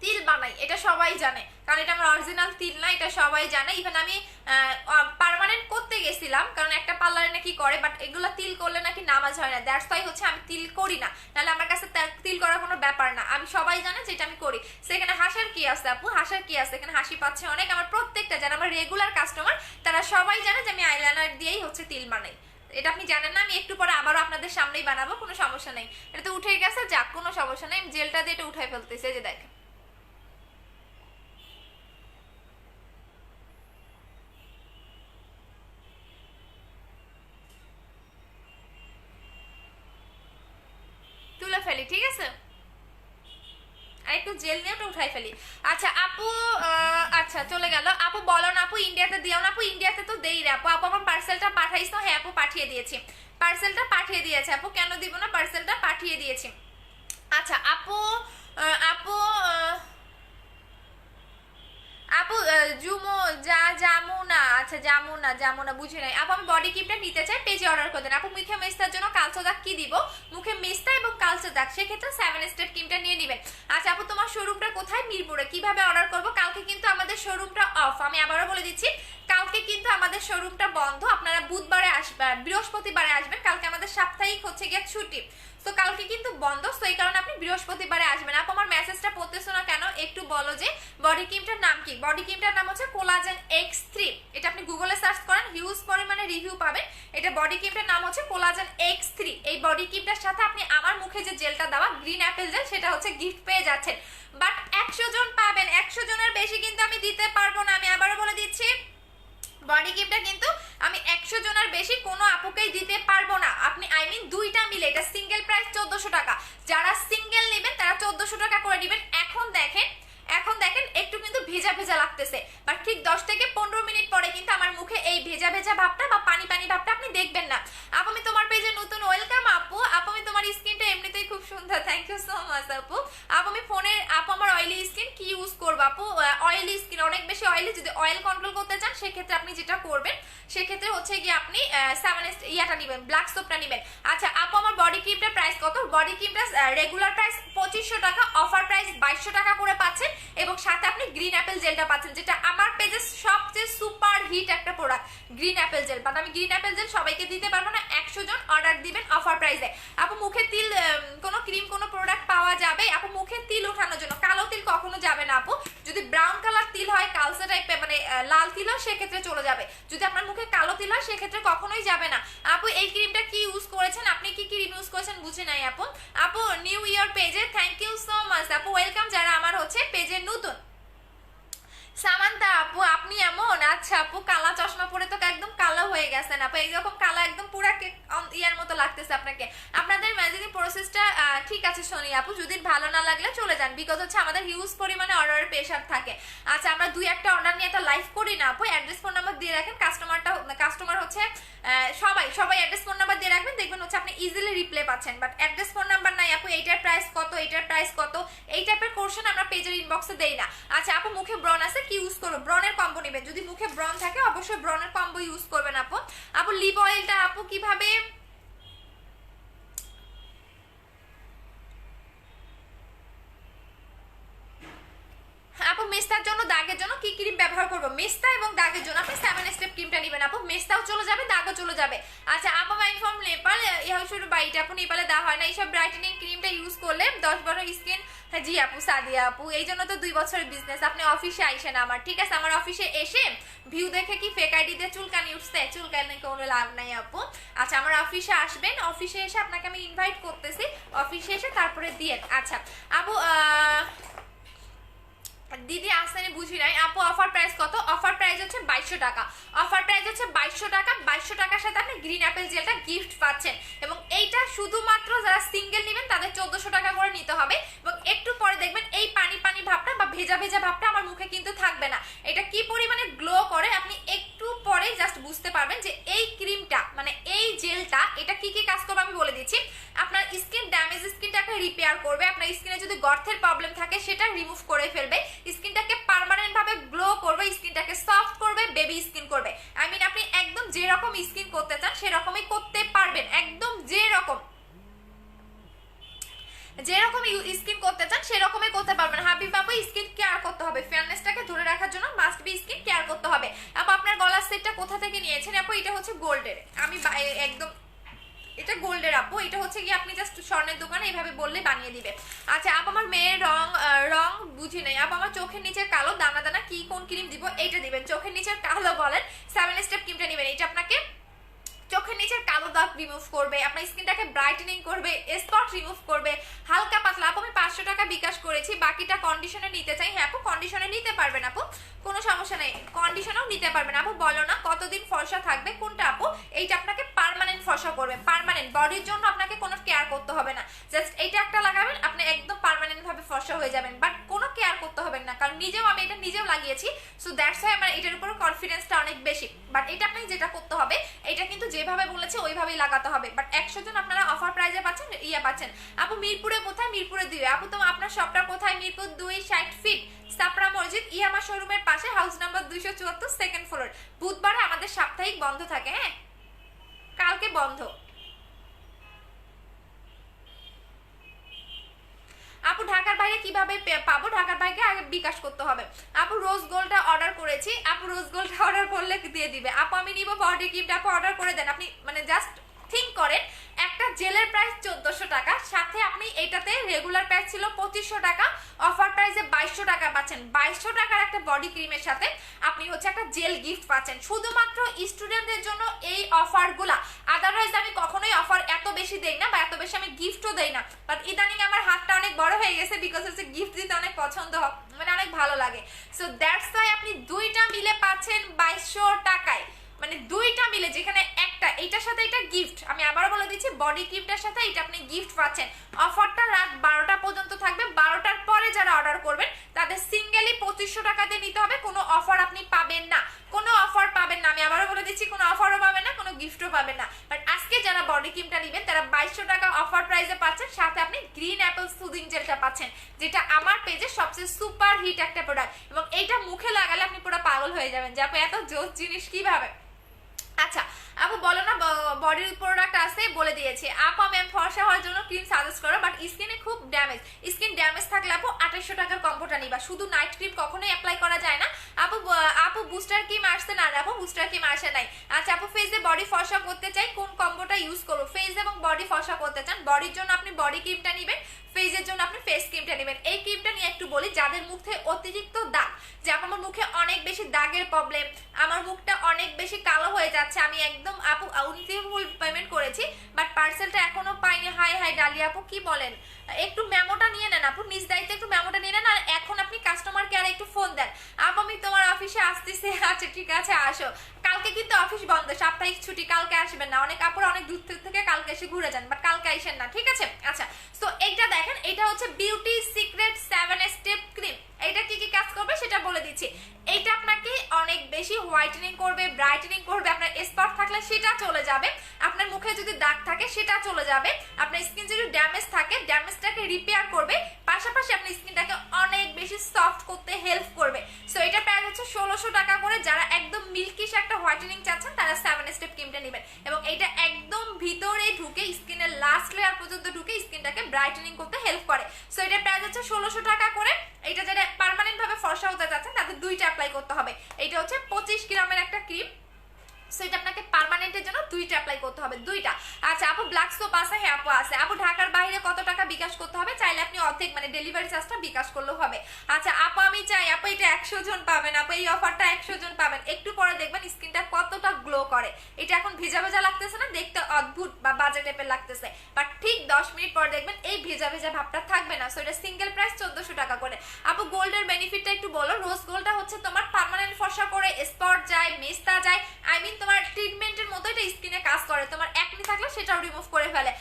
তিল বানাই, এটা সবাই জানে, কারণ এটা আমার অরিজিনাল তিল না, এটা সবাই জানে। ইভেন আমি পার্মানেন্ট করতে গেছিলাম, কারণ একটা পার্লারে নাকি করে, বাট এগুলো তিল করলে নাকি নামাজ হয় না, দ্যাটস ওয়াই হচ্ছে আমি তিল করি না, নাহলে আমার কাছে তিল করার কোনো ব্যাপার না, আমি সবাই জানে যে এটা আমি করি। সেখানে হাসার কি আছে আপু? হাসার কি আছে? এখানে হাসি পাচ্ছে অনেক। আমার প্রত্যেকটা যারা আমার রেগুলার কাস্টমার তারা সবাই জানে যে আমি আইলাইনার দিয়েই হচ্ছে তিল বানাই। এটা আপনি জানেন না, আমি একটু পরে আবারও আপনাদের সামনেই বানাবো, কোনো সমস্যা নেই। এটা তো উঠে গেছে, যাক কোনো সমস্যা নেই, জেলটা দিয়ে এটা উঠাই ফেলতেছে, যে দেখেন। তুলে ফেলি, ঠিক আছে, আর একটু জেল নিয়ে ওটা উঠাই ফেলি। আচ্ছা আপু, আচ্ছা চলে গেল আপু, বলো না আপু ইন্ডিয়াতে দিও না আপু? ইন্ডিয়াতে তো দেই রে আপু। আপু আমার পার্সেলটা পাঠাইছো? হ্যাঁ আপু পাঠিয়ে দিয়েছি, পার্সেলটা পাঠিয়ে দিয়েছে আপু, কেন দিব না, পার্সেলটা পাঠিয়ে দিয়েছি। আচ্ছা আপু, আপু আপু জুমো জামুনা, আচ্ছা জামুনা বুঝি নাই আপু। আমি বডি ক্রিমটা নিতে চাই, পেজে অর্ডার করে দেন আপু। মুখে মেস্তার জন্য কালচে দাগ কি দিব? মুখে মেস্তা এবং কালচে দাগ, সেক্ষেত্রে 7 স্টেপ ক্রিমটা নিয়ে নেবেন। আচ্ছা আপু, তোমার শোরুমটা কোথায়? মিরপুরে। কিভাবে অর্ডার করব? কালকে কিন্তু আমাদের শোরুমটা অফ, আমি আবারও বলে দিচ্ছি, কালকে কিন্তু আমাদের শোরুমটা বন্ধ। আপনারা বুধবারে আসবেন, বৃহস্পতিবারে আসবেন, কালকে আমাদের সাপ্তাহিক হচ্ছে গিয়ে ছুটি, তো কালকে কিন্তু বন্ধ, তো এই কারণে আপনি বৃহস্পতিবারে আসবেন। আপু আমার মেসেজটা পড়তেছো না কেন? একটু বলো যে বডি ক্রিমটার নাম কি? বডি ক্রিমটার নাম হচ্ছে কোলাজেন X3, এটা আপনি গুগলে সার্চ করেন, হিউজ পরিমাণে রিভিউ পাবেন। এটা বডি ক্রিমটার নাম হচ্ছে কোলাজেন X3। এই বডি ক্রিমটার সাথে আপনি আমার মুখে যে জেলটা দেওয়া গ্রিন অ্যাপেল জেল, সেটা হচ্ছে গিফট পেয়ে যাচ্ছেন, বাট 100 জন পাবেন, 100 জনের বেশি কিন্তু আমি দিতে পারবো না, আমি আবারও বলে দিচ্ছি। বডি ক্রিমটা কিন্তু আমি 100 জনের বেশি কোনো আপুকেই দিতে পারবো না। আপনি দুইটা মিলে, এটা সিঙ্গেল প্রাইস 1400 টাকা, যারা সিঙ্গেল নেবেন তারা 1400 টাকা করে দিবেন। এখন দেখেন একটু কিন্তু ভেজা ভেজা লাগতেছে, বাট ঠিক 10 থেকে 15 মিনিট পরে কিন্তু আমার মুখে এই ভেজা ভেজা ভাবটা বা পানি পানি ভাবটা আপনি দেখবেন না। আপু আমি তোমার পেজে নতুন, ওয়েলকাম আপু। আপু আমি তোমার স্কিনটা এমনিতেই খুব সুন্দর, থ্যাংক ইউ সো মাচ আপু। আপু আমি ফোনের, আপু আমার অয়েলি স্কিন, কি ইউজ করবো আপু? অয়েলি স্কিন, অনেক বেশি অয়েলি, যদি অয়েল কন্ট্রোল করতে চান সেক্ষেত্রে আপনি যেটা করবেন, সেক্ষেত্রে হচ্ছে গিয়ে আপনি 7 ইয়াটা নেবেন, ব্ল্যাক সোপটা নেবেন। আচ্ছা আপু আমার বডি ক্রিমটার প্রাইস কত? বডি ক্রিমটা রেগুলার প্রাইস 2500 টাকা, অফার প্রাইস 2200 টাকা করে পাচ্ছেন, এবং সাথে আপনি গ্রিন অ্যাপেল জেলটা পাচ্ছেন, যেটা আমার পেজে সবচেয়ে সুপার হিট একটা product, green apple gel. But আমি গ্রিন অ্যাপেল জেল সবাইকে দিতে পারবো না, 100 জন অর্ডার দিবেন অফার প্রাইসে। আপু মুখে তিল, কোনো ক্রিম কোনো প্রোডাক্ট পাওয়া যাবে আপু মুখে তিল ওঠানোর জন্য? কালো তিল কখনো যাবে না আপু, যদি ব্রাউন কালার তিল হয়, কালচে টাইপের মানে লাল তিল হয়, সেক্ষেত্রে চলে যাবে। যদি আপনার মুখে কালো তিল হয় সেক্ষেত্রে কখনোই যাবে না। আপু এই ক্রিমটা কি ইউজ করেছেন? আপনি কি ক্রিম ইউজ করেছেন বুঝে নাই আপু। আপু নিউ ইয়ার পেজে, থ্যাংক ইউ সো মাচ আপু, ওয়েলকাম যারা আমার হচ্ছে পেজে নতুন। সামান্তা আপু আপনি এমন, আচ্ছা আপু কালা চশমা পরে তো একদম কালো হয়ে গেছেন আপু, এইরকম কালা একদম পুরা ইয়ার মতো লাগতেছে আপনাকে। আপনাদের ম্যাজিক প্রসেসটা ঠিক আছে সোনি আপু, যদি ভালো না লাগলে চলে যান, বিকজ হচ্ছে আমাদের হিউজ পরিমাণে অর্ডারের প্রেশার থাকে। আচ্ছা আমরা 2-1টা অর্ডার নিয়ে তো লাইভ করি না আপু, অ্যাড্রেস ফোন নাম্বার দিয়ে রাখেন, কাস্টমার হচ্ছে সবাই অ্যাড্রেস ফোন নাম্বার দিয়ে রাখবেন, দেখবেন হচ্ছে আপনি ইজিলি রিপ্লাই পাচ্ছেন। বাট অ্যাড্রেস ফোন নাম্বার নাই আপু, এইটার প্রাইস কত, এইটার প্রাইস কত, এই টাইপের কোশ্চেন আমরা পেজের ইনবক্সে দেই না। আচ্ছা আপু মুখে ব্রন আছে, কি ইউজ করবো? ব্রনের কম্বো নেবেন, যদি মুখে ব্রন থাকে অবশ্যই ব্রনের কম্বো ইউজ করবেন আপু। আপু লিপ অয়েলটা আপু কিভাবে, আপু মেস্তার জন্য দাগের জন্য কি ক্রিম ব্যবহার করবো? মেস্তা এবং দাগের জন্য আপনি 7 স্টেপ ক্রিমটা নেবেন আপু, মেস্তাও চলে যাবে, দাগও চলে যাবে। আচ্ছা আপু মাই ফ্রম নেপাল, শুরু বাইটা আপু নেপালে দেওয়া হয় না, এইসব ব্রাইটেনিং ক্রিমটা ইউজ করলে 10-12 স্কিন। হ্যাঁ জি আপু, সাদিয়া আপু এই জন্য তো 2 বছরের বিজনেস। আপনি অফিসে আইসেন আমার, ঠিক আছে? আমার অফিসে এসে ভিউ দেখে কি ফেক আইডি দিয়ে চুলকানি উঠছে? চুলকানি কোনো লাভ নাই আপু। আচ্ছা আমার অফিসে আসবেন, অফিসে এসে আপনাকে আমি ইনভাইট করতেছি, অফিসে এসে তারপরে দিয়ে। আচ্ছা আপু দিদি আসেনি বুঝি নাই আপু। অফার প্রাইস কত? অফার প্রাইস হচ্ছে 2200 টাকা। অফার প্রাইস হচ্ছে 2200 টাকা। 2200 টাকার সাথে আপনি গ্রিন অ্যাপেল জেলটা গিফট পাচ্ছেন এবং এইটা শুধুমাত্র যারা সিঙ্গেল নেবেন তাদের 1400 টাকা করে নিতে হবে। এবং একটু পরে দেখবেন এই পানি পানি ভাবটা বা ভেজা ভেজা ভাবটা আমার মুখে কিন্তু থাকবে না। এটা কি পরিমাণে গ্লো করে আপনি একটু পরে জাস্ট বুঝতে পারবেন যে এই ক্রিমটা মানে এই জেলটা এটা কি কি কাজ করবে আমি বলে দিচ্ছি। আপনার স্কিন ড্যামেজ স্কিনটাকে রিপেয়ার করবে, আপনার স্কিনে যদি গর্তের প্রবলেম থাকে সেটা রিমুভ করে ফেলবে, স্কিনটাকে পার্মানেন্ট ভাবে গ্লো করবে, স্কিনটাকে সফট করবে, বেবি স্কিন করবে। আই মিন আপনি একদম যেরকম স্কিন করতে চান সেরকমই করতে পারবেন, একদম যেরকম স্কিন করতে চান সেরকমই করতে পারবেন। হাবিব বাবু স্কিন কেয়ার করতে হবে, ফেয়ারনেসটাকে ধরে রাখার জন্য মাস্ট বি স্কিন কেয়ার করতে হবে। আপু আপনার গলার সেটটা কোথা থেকে নিয়েছেন? আপু এটা হচ্ছে গোল্ডের, আমি একদম এটা গোল্ডের আপু, এটা হচ্ছে কি আপনি জাস্ট স্বর্ণের দোকানে এইভাবে বললে বানিয়ে দিবে। আচ্ছা আপু আমার মেয়ের রং বুঝি নাই আপু, আমার চোখের নিচের কালো দানা দানা কি কোন ক্রিম দিব? এইটা দিবেন। চোখের নিচের কালো বলেন 7 স্টেপ ক্রিমটা নেবেন, এটা আপনাকে চোখের নিচের কালো দাগ রিমুভ করবে, আপনার স্কিনটাকে ব্রাইটেনিং করবে, স্পট রিমুভ করবে, হালকা পাতলা। আপু আমি 500 টাকা বিকাশ করেছি, বাকিটা কন্ডিশনে নিতে চাই। হ্যাঁ আপু কন্ডিশনে নিতে পারবেন আপু, কোনো সমস্যা নেই, কন্ডিশনেও নিতে পারবেন আপু। বলো না কতদিন ফর্সা থাকবে কোনটা আপু? এইটা আপনাকে পার্মানেন্ট ফর্সা করবে, পার্মানেন্ট বডির জন্য আপনাকে কোনো কেয়ার করতে হবে না, জাস্ট এইটা একটা লাগাবেন আপনি একদম পার্মানেন্ট ভাবে ফর্সা হয়ে যাবেন, বাট কোনো কেয়ার করতে হবে না, কারণ আমি এটা নিজেও লাগিয়েছি, সো দ্যাটস ওয়াই আমার এটার উপর কনফিডেন্সটা অনেক বেশি। বাট এটা আপনি যেটা করতে হবে এটা কিন্তু যেভাবে বলেছে ওইভাবেই লাগাতে হবে। বাট 100 জন আপনারা অফার প্রাইজে পাচ্ছেন, পাচ্ছেন। আপু মিরপুরে কোথায়? মিরপুরে 2। আপু তো আপনার শপটা কোথায়? মিরপুর 2 60 ফিট সাপরা মসজিদ ইয়ামা শোরুমের পাশে, হাউস নাম্বার 274 সেকেন্ড ফ্লোর। বুধবারে আমাদের সাপ্তাহিক বন্ধ থাকে, হ্যাঁ কালকে বন্ধ। আপু ঢাকার বাইরে কিভাবে পাবো? ঢাকার বাইরে আগে বিকাশ করতে হবে। আপু রোজ গোল্ডটা অর্ডার করেছি, আপু রোজ গোল্ডটা অর্ডার করলে দিয়ে দিবে। আপু আমি নিব বডি ক্রিমটা, আপু অর্ডার করে দেন। আপনি মানে জাস্ট থিঙ্ক করেন একটা জেলের প্রাইস 1400 টাকা, সাথে আপনি এটাতে রেগুলার প্রাইস ছিল 2500 টাকা, অফার প্রাইসে 2200 টাকা পাচ্ছেন। 2200 টাকার একটা বডি ক্রিমের সাথে আপনি হচ্ছে একটা জেল গিফট পাচ্ছেন, শুধুমাত্র স্টুডেন্টদের জন্য এই অফারগুলা। আদারওয়াইজ আমি কখনোই অফার এত বেশি দেই না বা এত বেশি আমি গিফটও দেই না, বাট ইদানিং আমার হাতটা অনেক বড় হয়ে গেছে বিকজ হচ্ছে গিফট দিতে অনেক পছন্দ হয়, মানে অনেক ভালো লাগে। সো দ্যাটস ওয়াই আপনি দুইটা মিলে পাচ্ছেন 2200 টাকায়, মানে দুইটা মিলে, যেখানে একটা এইটার সাথে এটা গিফট। আমি আবারও বলে দিচ্ছি বডি ক্রিমটার সাথে এটা আপনি গিফট পাচ্ছেন। অফারটা রাত 12টা পর্যন্ত থাকবে, 12টার পরে যারা অর্ডার করবেন তাদের সিঙ্গেলি 2500 টাকা দিয়ে নিতে হবে, কোনো অফার আপনি পাবেন না, কোনো অফার পাবেন না। আমি আবারও বলে দিচ্ছি কোনো অফারও পাবেন না, কোনো গিফটও পাবেন না। বাট আজকে যারা বডি ক্রিমটা নেবেন তারা 2200 টাকা অফার প্রাইসে পাচ্ছেন, সাথে আপনি গ্রিন অ্যাপেল সুদিং জেলটা পাচ্ছেন, যেটা আমার পেজে সবচেয়ে সুপার হিট একটা প্রোডাক্ট, এবং এইটা মুখে লাগালে আপনি পুরো পাগল হয়ে যাবেন যে আপু এত জোস জিনিস কিভাবে। আচ্ছা আপু বলো না বডির প্রোডাক্ট আছে বলে দিয়েছি। আপু আমি ফর্সা হওয়ার জন্য ক্রিম সাজেস্ট করো, বাট স্কিনে খুব ড্যামেজ, স্কিন ড্যামেজ থাকলে আপু 2800 টাকার কম্বোটা নিবা। শুধু নাইট ক্রিম কখনোই অ্যাপ্লাই করা যায় না। আপু বুস্টার ক্রিম আসছে না? আপু বুস্টার ক্রিম আসে নাই। আচ্ছা আপু ফেসে বডি ফর্সা করতে চাই, কোন কম্বোটা ইউজ করবো? ফেস এবং বডি ফর্সা করতে চান, বডির জন্য আপনি বডি ক্রিমটা নেবেন, ফেসের জন্য আপনি ফেস ক্রিমটা নেবেন। এই ক্রিমটা নিয়ে একটু বলি, যাদের মুখে অতিরিক্ত দাগ, যে আমার মুখে অনেক বেশি দাগের প্রবলেম, আমার মুখটা অনেক বেশি কালো হয়ে যাচ্ছে, আমি একদম আপু ফুল পেমেন্ট করেছি বাট পার্সেলটা এখনো পাইনি। হাই হাই ডালিয়া আপু কি বলেন, একটু মেমোটা নিয়ে নেন আপু, নিজ দায়িত্বে একটু মেমোটা নিয়ে নেন, আর এখন আপনি কাস্টমার কেয়ারে একটু ফোন দেন। আপু আমি তোমার অফিসে আসতেছি। আচ্ছা ঠিক আছে আসো, কালকে কিন্তু অফিস বন্ধ, সাপ্তাহিক ছুটি, কালকে আসবেন না। অনেক আপুরা অনেক দূর থেকে কালকে এসে ঘুরে যান, বাট কালকে আসেন না, ঠিক আছে? আচ্ছা তো এইটা দেখেন, এটা হচ্ছে বিউটি সিক্রেট 7 স্টেপ ক্রিম। এটা কি কি কাজ করবে সেটা বলে দিচ্ছি। এইটা আপনাকে অনেক বেশি হোয়াইটেনিং করবে, ব্রাইটেনিং করবে, আপনার স্পট থাকলে সেটা চলে যাবে, আপনার মুখে যদি দাগ থাকে সেটা চলে যাবে, আপনার স্কিন যদি ড্যামেজ থাকে ড্যামেজটাকে রিপেয়ার করবে, পাশাপাশি আপনার স্কিনটাকে অনেক বেশি সফট করতে হেল্প করবে। সো এটা প্রাইস হচ্ছে 1600 টাকা করে। যারা একদম মিল্কিশ একটা হোয়াইটেনিং চাচ্ছেন তারা 7 স্টেপ ক্রিমটা নেবেন, এবং এটা একদম ভিতরে ঢুকে স্কিনের লাস্ট লেয়ার পর্যন্ত ঢুকে স্কিনটাকে ব্রাইটেনিং করতে হেল্প করে। সো এটা প্রাইস হচ্ছে 1600 টাকা করে। এটা যারা পার্মানেন্ট ভাবে ফর্সা হতে যাচ্ছেন তাদের দুইটা অ্যাপ্লাই করতে হবে। এটা হচ্ছে 25 গ্রামের একটা ক্রিম, সো এটা আপনাকে পার্মানেন্টের জন্য দুইটা অ্যাপ্লাই করতে হবে, দুইটা। আচ্ছা আপু ব্ল্যাক সোপ আছে? হ্যাঁ আপু আছে। আপু ঢাকার বাইরে কত টাকা বিকাশ করতে হবে? চাইলে আপনি অর্ধেক মানে ডেলিভারি চার্জটা বিকাশ করলেও হবে। আচ্ছা আপু আমি চাই, আপু এটা 100 জন পাবেন, আপু এই অফারটা 100 জন পাবেন, একটু পরে দেখবেন স্কিনটা কত কতটা গ্লো করে। এটা এখন ভেজা ভেজা লাগতেছে না, দেখতে অদ্ভুত বা বাজে টাইপের লাগতেছে, বাট ঠিক 10 মিনিট পর দেখবেন এই ভেজা ভেজা ভাবটা থাকবে না। সো এটা সিঙ্গেল প্রাইস 1400 টাকা করে। আপু গোল্ডের বেনিফিটটা একটু বলো। রোজ গোল্ডটা হচ্ছে তোমার পার্মানেন্ট ফর্সা করে, স্পট যায়, মেস্তা যায়, আই মিন তোমার ট্রিটমেন্টের মতো এটা স্কিনে কাজ করে, তোমার একনি থাকলে সেটাও রিমুভ করে ফেলে।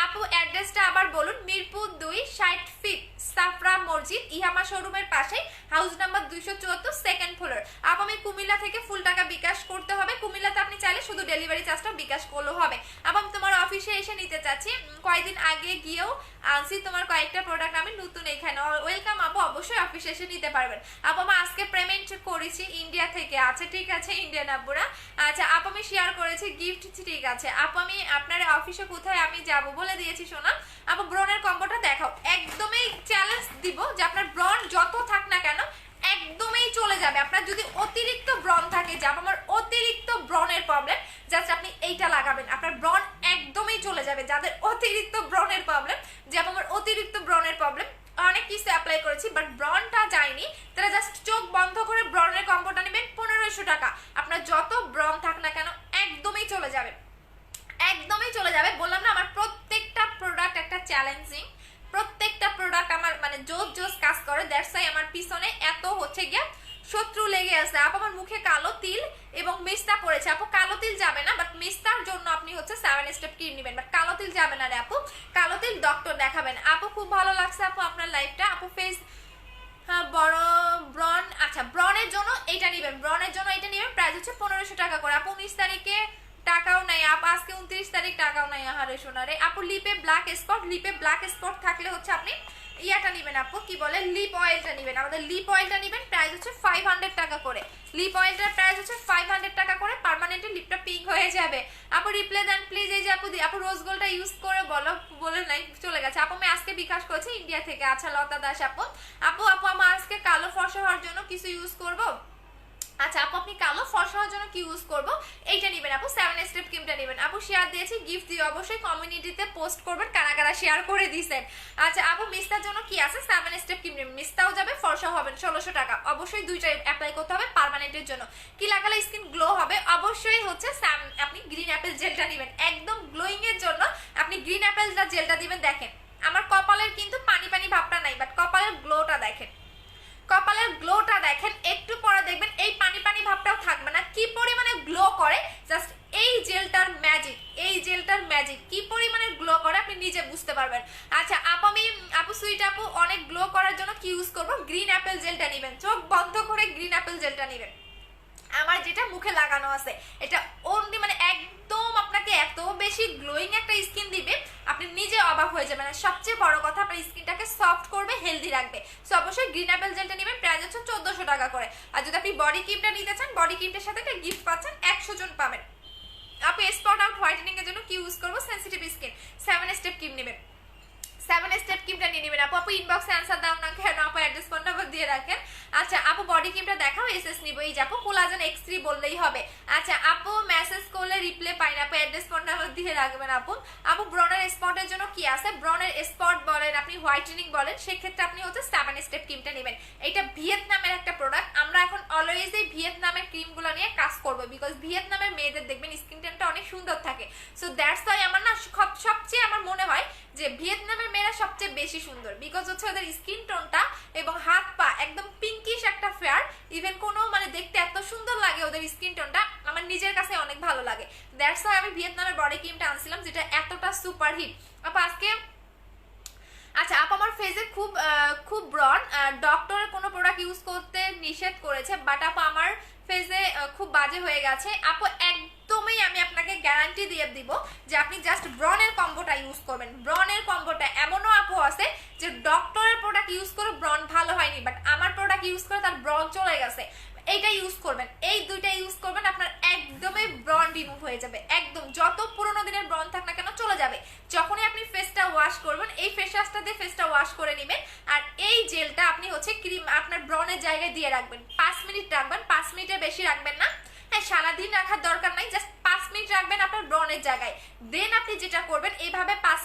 আপু অ্যাড্রেসটা আবার বলুন। মিরপুর 2 60 ফিট সাফরা মসজিদ ইহামা শোরুমের পাশে, হাউস নাম্বার 274, সেকেন্ড ফ্লোর। আপু আমি কুমিল্লা থেকে ফুল টাকা বিকাশ করতে হবে। কুমিল্লাতে আপনি চাইলে শুধু ডেলিভারি চার্জটা বিকাশ করলেও হবে। আপু আমি তোমার অফিসে এসে নিতে চাচ্ছি, কয়েকদিন আগে গিয়েও আনছি তোমার কয়েকটা প্রোডাক্ট, আমি নতুন এখানে। ওয়েলকাম আপু, অবশ্যই অফিসে এসে নিতে পারবেন। আপু আমি আজকে পেমেন্ট করেছি ইন্ডিয়া থেকে। আচ্ছা ঠিক আছে ইন্ডিয়ান আপুরা। আচ্ছা আপু আমি শেয়ার করেছি গিফট, ঠিক আছে। আপু আমি আপনার অফিসে কোথায় আমি যাব বলে দিয়েছি সোনা। আপু ব্রনের কম্বোটা দেখাও। একদমই চ্যালেঞ্জ দিব যে আপনার ব্রন যত থাক না কেন একদমই চলে যাবে। আপনার যদি অতিরিক্ত ব্রন থাকে, যাব আমার অতিরিক্ত ব্রনের প্রবলেম, জাস্ট আপনি এইটা লাগাবেন, আপনার ব্রন একদমই চলে যাবে। যাদের অতিরিক্ত ব্রনের প্রবলেম, যাব আমার অতিরিক্ত ব্রনের প্রবলেম, অনেক কিছু অ্যাপ্লাই করেছি বাট ব্রনটা যায়নি, তারা জাস্ট চোখ বন্ধ করে ব্রনের কম্বোটা নেবেন 1500 টাকা। আপনার যত ব্রন থাক না কেন একদমই চলে যাবে, একদমই চলে যাবে। বললাম না আমার প্রত্যেকটা প্রোডাক্ট একটা চ্যালেঞ্জিং, প্রত্যেকটা প্রোডাক্ট আমার মানে জোস জোস কাজ করে। দ্যাটস ওয়াই আমার পিছনে এত হচ্ছে গিয়া শত্রু লেগে আছে। আপু আমার মুখে কালো তিল এবং মেস্তা পড়েছে। আপু কালো তিল যাবে না, বাট মেস্তার জন্য আপনি হচ্ছে 7 স্টেপ ক্রিম নেবেন, বাট কালো তিল যাবে না রে আপু। কালো তিল ডক্টর দেখাবেন। আপু খুব ভালো লাগছে আপু আপনার লাইফটা। আপু ফেস বড় ব্রন, আচ্ছা ব্রনের জন্য এইটা নেবেন, ব্রনের জন্য এটা নেবেন, প্রাইস হচ্ছে 1500 টাকা করে। আপু 19 তারিখে টাকাও নাই আপু, আজকে 29 তারিখ টাকাও নাই। আহারে সোনারে। আপু লিপে ব্ল্যাক স্পট, লিপে ব্ল্যাক স্পট থাকলে হচ্ছে আপনি ইয়াটা নেবেন আপু, কি বলে লিপ অয়েলটা নেবেন, আমাদের লিপ অয়েলটা নেবেন, প্রাইস হচ্ছে 500 টাকা করে। লিপ অয়েলটার প্রাইস হচ্ছে 500 টাকা করে, পার্মানেন্টলি লিপটা পিঙ্ক হয়ে যাবে। আপু রিপ্লে দেন প্লিজ। এই যে আপু রোজ গোল্ডটা ইউজ করে বলো, বলে নাই চলে গেছে। আপু আমি আজকে বিকাশ করেছি ইন্ডিয়া থেকে। আচ্ছা লতা দাস আপু। আপু আমার আজকে কালো ফর্সা হওয়ার জন্য কিছু ইউজ করবো। আচ্ছা আপু আপনি কালো ফর্সা হওয়ার জন্য কি ইউজ করবো, এইটা নেবেন আপু, 7 স্টেপ ক্রিমটা নেবেন। আপু শেয়ার দিয়েছি, গিফট দিয়ে অবশ্যই কমিউনিটিতে পোস্ট করবেন কারা কারা শেয়ার করে দিয়েছেন। আচ্ছা আপু মিস্তার জন্য কি আছে, 7 স্টেপ ক্রিম নেবেন, মিস্তাও যাবে ফর্সা হবেন 1600 টাকা। অবশ্যই দুইটাই অ্যাপ্লাই করতে হবে পার্মানেন্টের জন্য। কি লাগালে স্কিন গ্লো হবে, অবশ্যই হচ্ছে আপনি গ্রিন অ্যাপেল জেলটা নেবেন, একদম গ্লোয়িং এর জন্য আপনি গ্রিন অ্যাপেল জেলটা দিবেন। দেখেন আমার কপালের কিন্তু পানি পানি ভাবটা নাই, বাট কপালের গ্লোটা দেখেন, কপালের গ্লোটা দেখেন, একটু পরে দেখবেন এই পানি পানি ভাবটাও থাকবে না, কি পরিমাণে গ্লো করে। জাস্ট এই জেলটার ম্যাজিক, এই জেলটার ম্যাজিক কি পরিমাণে গ্লো করে আপনি নিজে বুঝতে পারবেন। আচ্ছা আপু সুইট আপু অনেক গ্লো করার জন্য কি ইউজ করবো, গ্রিন অ্যাপেল জেলটা নেবেন, চোখ বন্ধ করে গ্রিন অ্যাপেল জেলটা নেবেন। আমার যেটা মুখে লাগানো আছে এটা অনলি মানে একদম আপনাকে এত বেশি গ্লোয়িং একটা স্কিন দিবে আপনি নিজে অবাক হয়ে যাবেন। আর সবচেয়ে বড় কথা আপনার স্কিনটাকে সফট করবে, হেলদি রাখবে। সো অবশ্যই গ্রিন অ্যাপেল জেলটা নেবেন, প্রাইস হচ্ছে 1400 টাকা করে। আর যদি আপনি বডি ক্রিমটা নিতে চান, বডি ক্রিমটার সাথে একটা গিফট পাচ্ছেন, 100 জন পাবেন। আপনি স্পট আউট হোয়াইটেনিং এর জন্য কি ইউজ করবো, সেনসিটিভ স্কিন 7 স্টেপ ক্রিম নেবেন, 7 স্টেপ ক্রিমটা নিয়ে নেবেন। আপু ইনবক্সে অ্যান্সার দাও না কেন, আপু অ্যাড্রেস ফোন নাম্বার দিয়ে রাখেন। আচ্ছা আপু বডি ক্রিমটা দেখাও, এসএস নিব। এই যে আপু কোলাজেন X3 বললেই হবে। আচ্ছা আপু মেসেজ করলে রিপ্লে পাই না, আপু অ্যাড্রেস ফোন নাম্বার দিয়ে রাখবেন। আপু ব্রনের স্পটের জন্য কি আছে, ব্রনের স্পট বলেন আপনি হোয়াইটেনিং বলেন, সেক্ষেত্রে আপনি হচ্ছে 7 স্টেপ ক্রিমটা নেবেন। এটা ভিয়েতনামের একটা প্রোডাক্ট, আমরা এখন অলওয়েজ এই ভিয়েতনামের ক্রিমগুলো নিয়ে কাজ করবো, বিকজ ভিয়েতনামের মেয়েদের দেখবেন স্কিন টোনটা অনেক সুন্দর থাকে। সো দ্যাটস ওয়াই আমার না সবচেয়ে আমার মনে হয় যে ভিয়েতনামের মেয়েরা সবচেয়ে বেশি সুন্দর, বিকজ হচ্ছে ওদের স্কিন টোনটা এবং হাত পা একদম পিঙ্কিশ একটা ফেয়ার, ইভেন কোনো মানে দেখতে এত সুন্দর লাগে ওদের স্কিন টোনটা, আমার নিজের কাছে অনেক ভালো লাগে। দ্যাটস ওয়াই আমি ভিয়েতনামের বডি ক্রিমটা আনছিলাম যেটা এতটা সুপার হিট। আপু আজকে আচ্ছা আপু আমার ফেসে খুব ব্রন, ডক্টরের কোনো প্রোডাক্ট ইউজ করতে নিষেধ করেছে, বাট আপু আমার ফেসে খুব বাজে হয়ে গেছে। আপু একদমই আমি আপনাকে গ্যারান্টি দিয়ে দিব যে আপনি জাস্ট ব্রনের কম্বোটা ইউজ করবেন। ব্রনের কম্বোটা এমনও আপু আছে যে ডক্টরের প্রোডাক্ট ইউজ করে ব্রন ভালো হয়নি, বাট আমার প্রোডাক্ট ইউজ করে তার ব্রন চলে গেছে। এইটা ইউজ করবেন, এই দুইটা ইউজ করবেন, আপনার একদমই ব্রন রিমুভ হয়ে যাবে, একদম যত পুরোনো দিনের ব্রন থাক না কেন চলে যাবে। যখনই আপনি ফেসটা ওয়াশ করবেন, এই ফেস ওয়াশটা দিয়ে ফেসটা ওয়াশ করে নেবেন, আর এই জেলটা আপনি হচ্ছে ক্রিম আপনার ব্রনের জায়গায় দিয়ে রাখবেন, 5 মিনিট রাখবেন, 5 মিনিটের বেশি রাখবেন না। হ্যাঁ সারাদিন রাখার দরকার নাই, জাস্ট 5 মিনিট মিনিট রাখবেন আপনার ব্রনের জায়গায়। দেন আপনি যেটা করবেন এইভাবে 5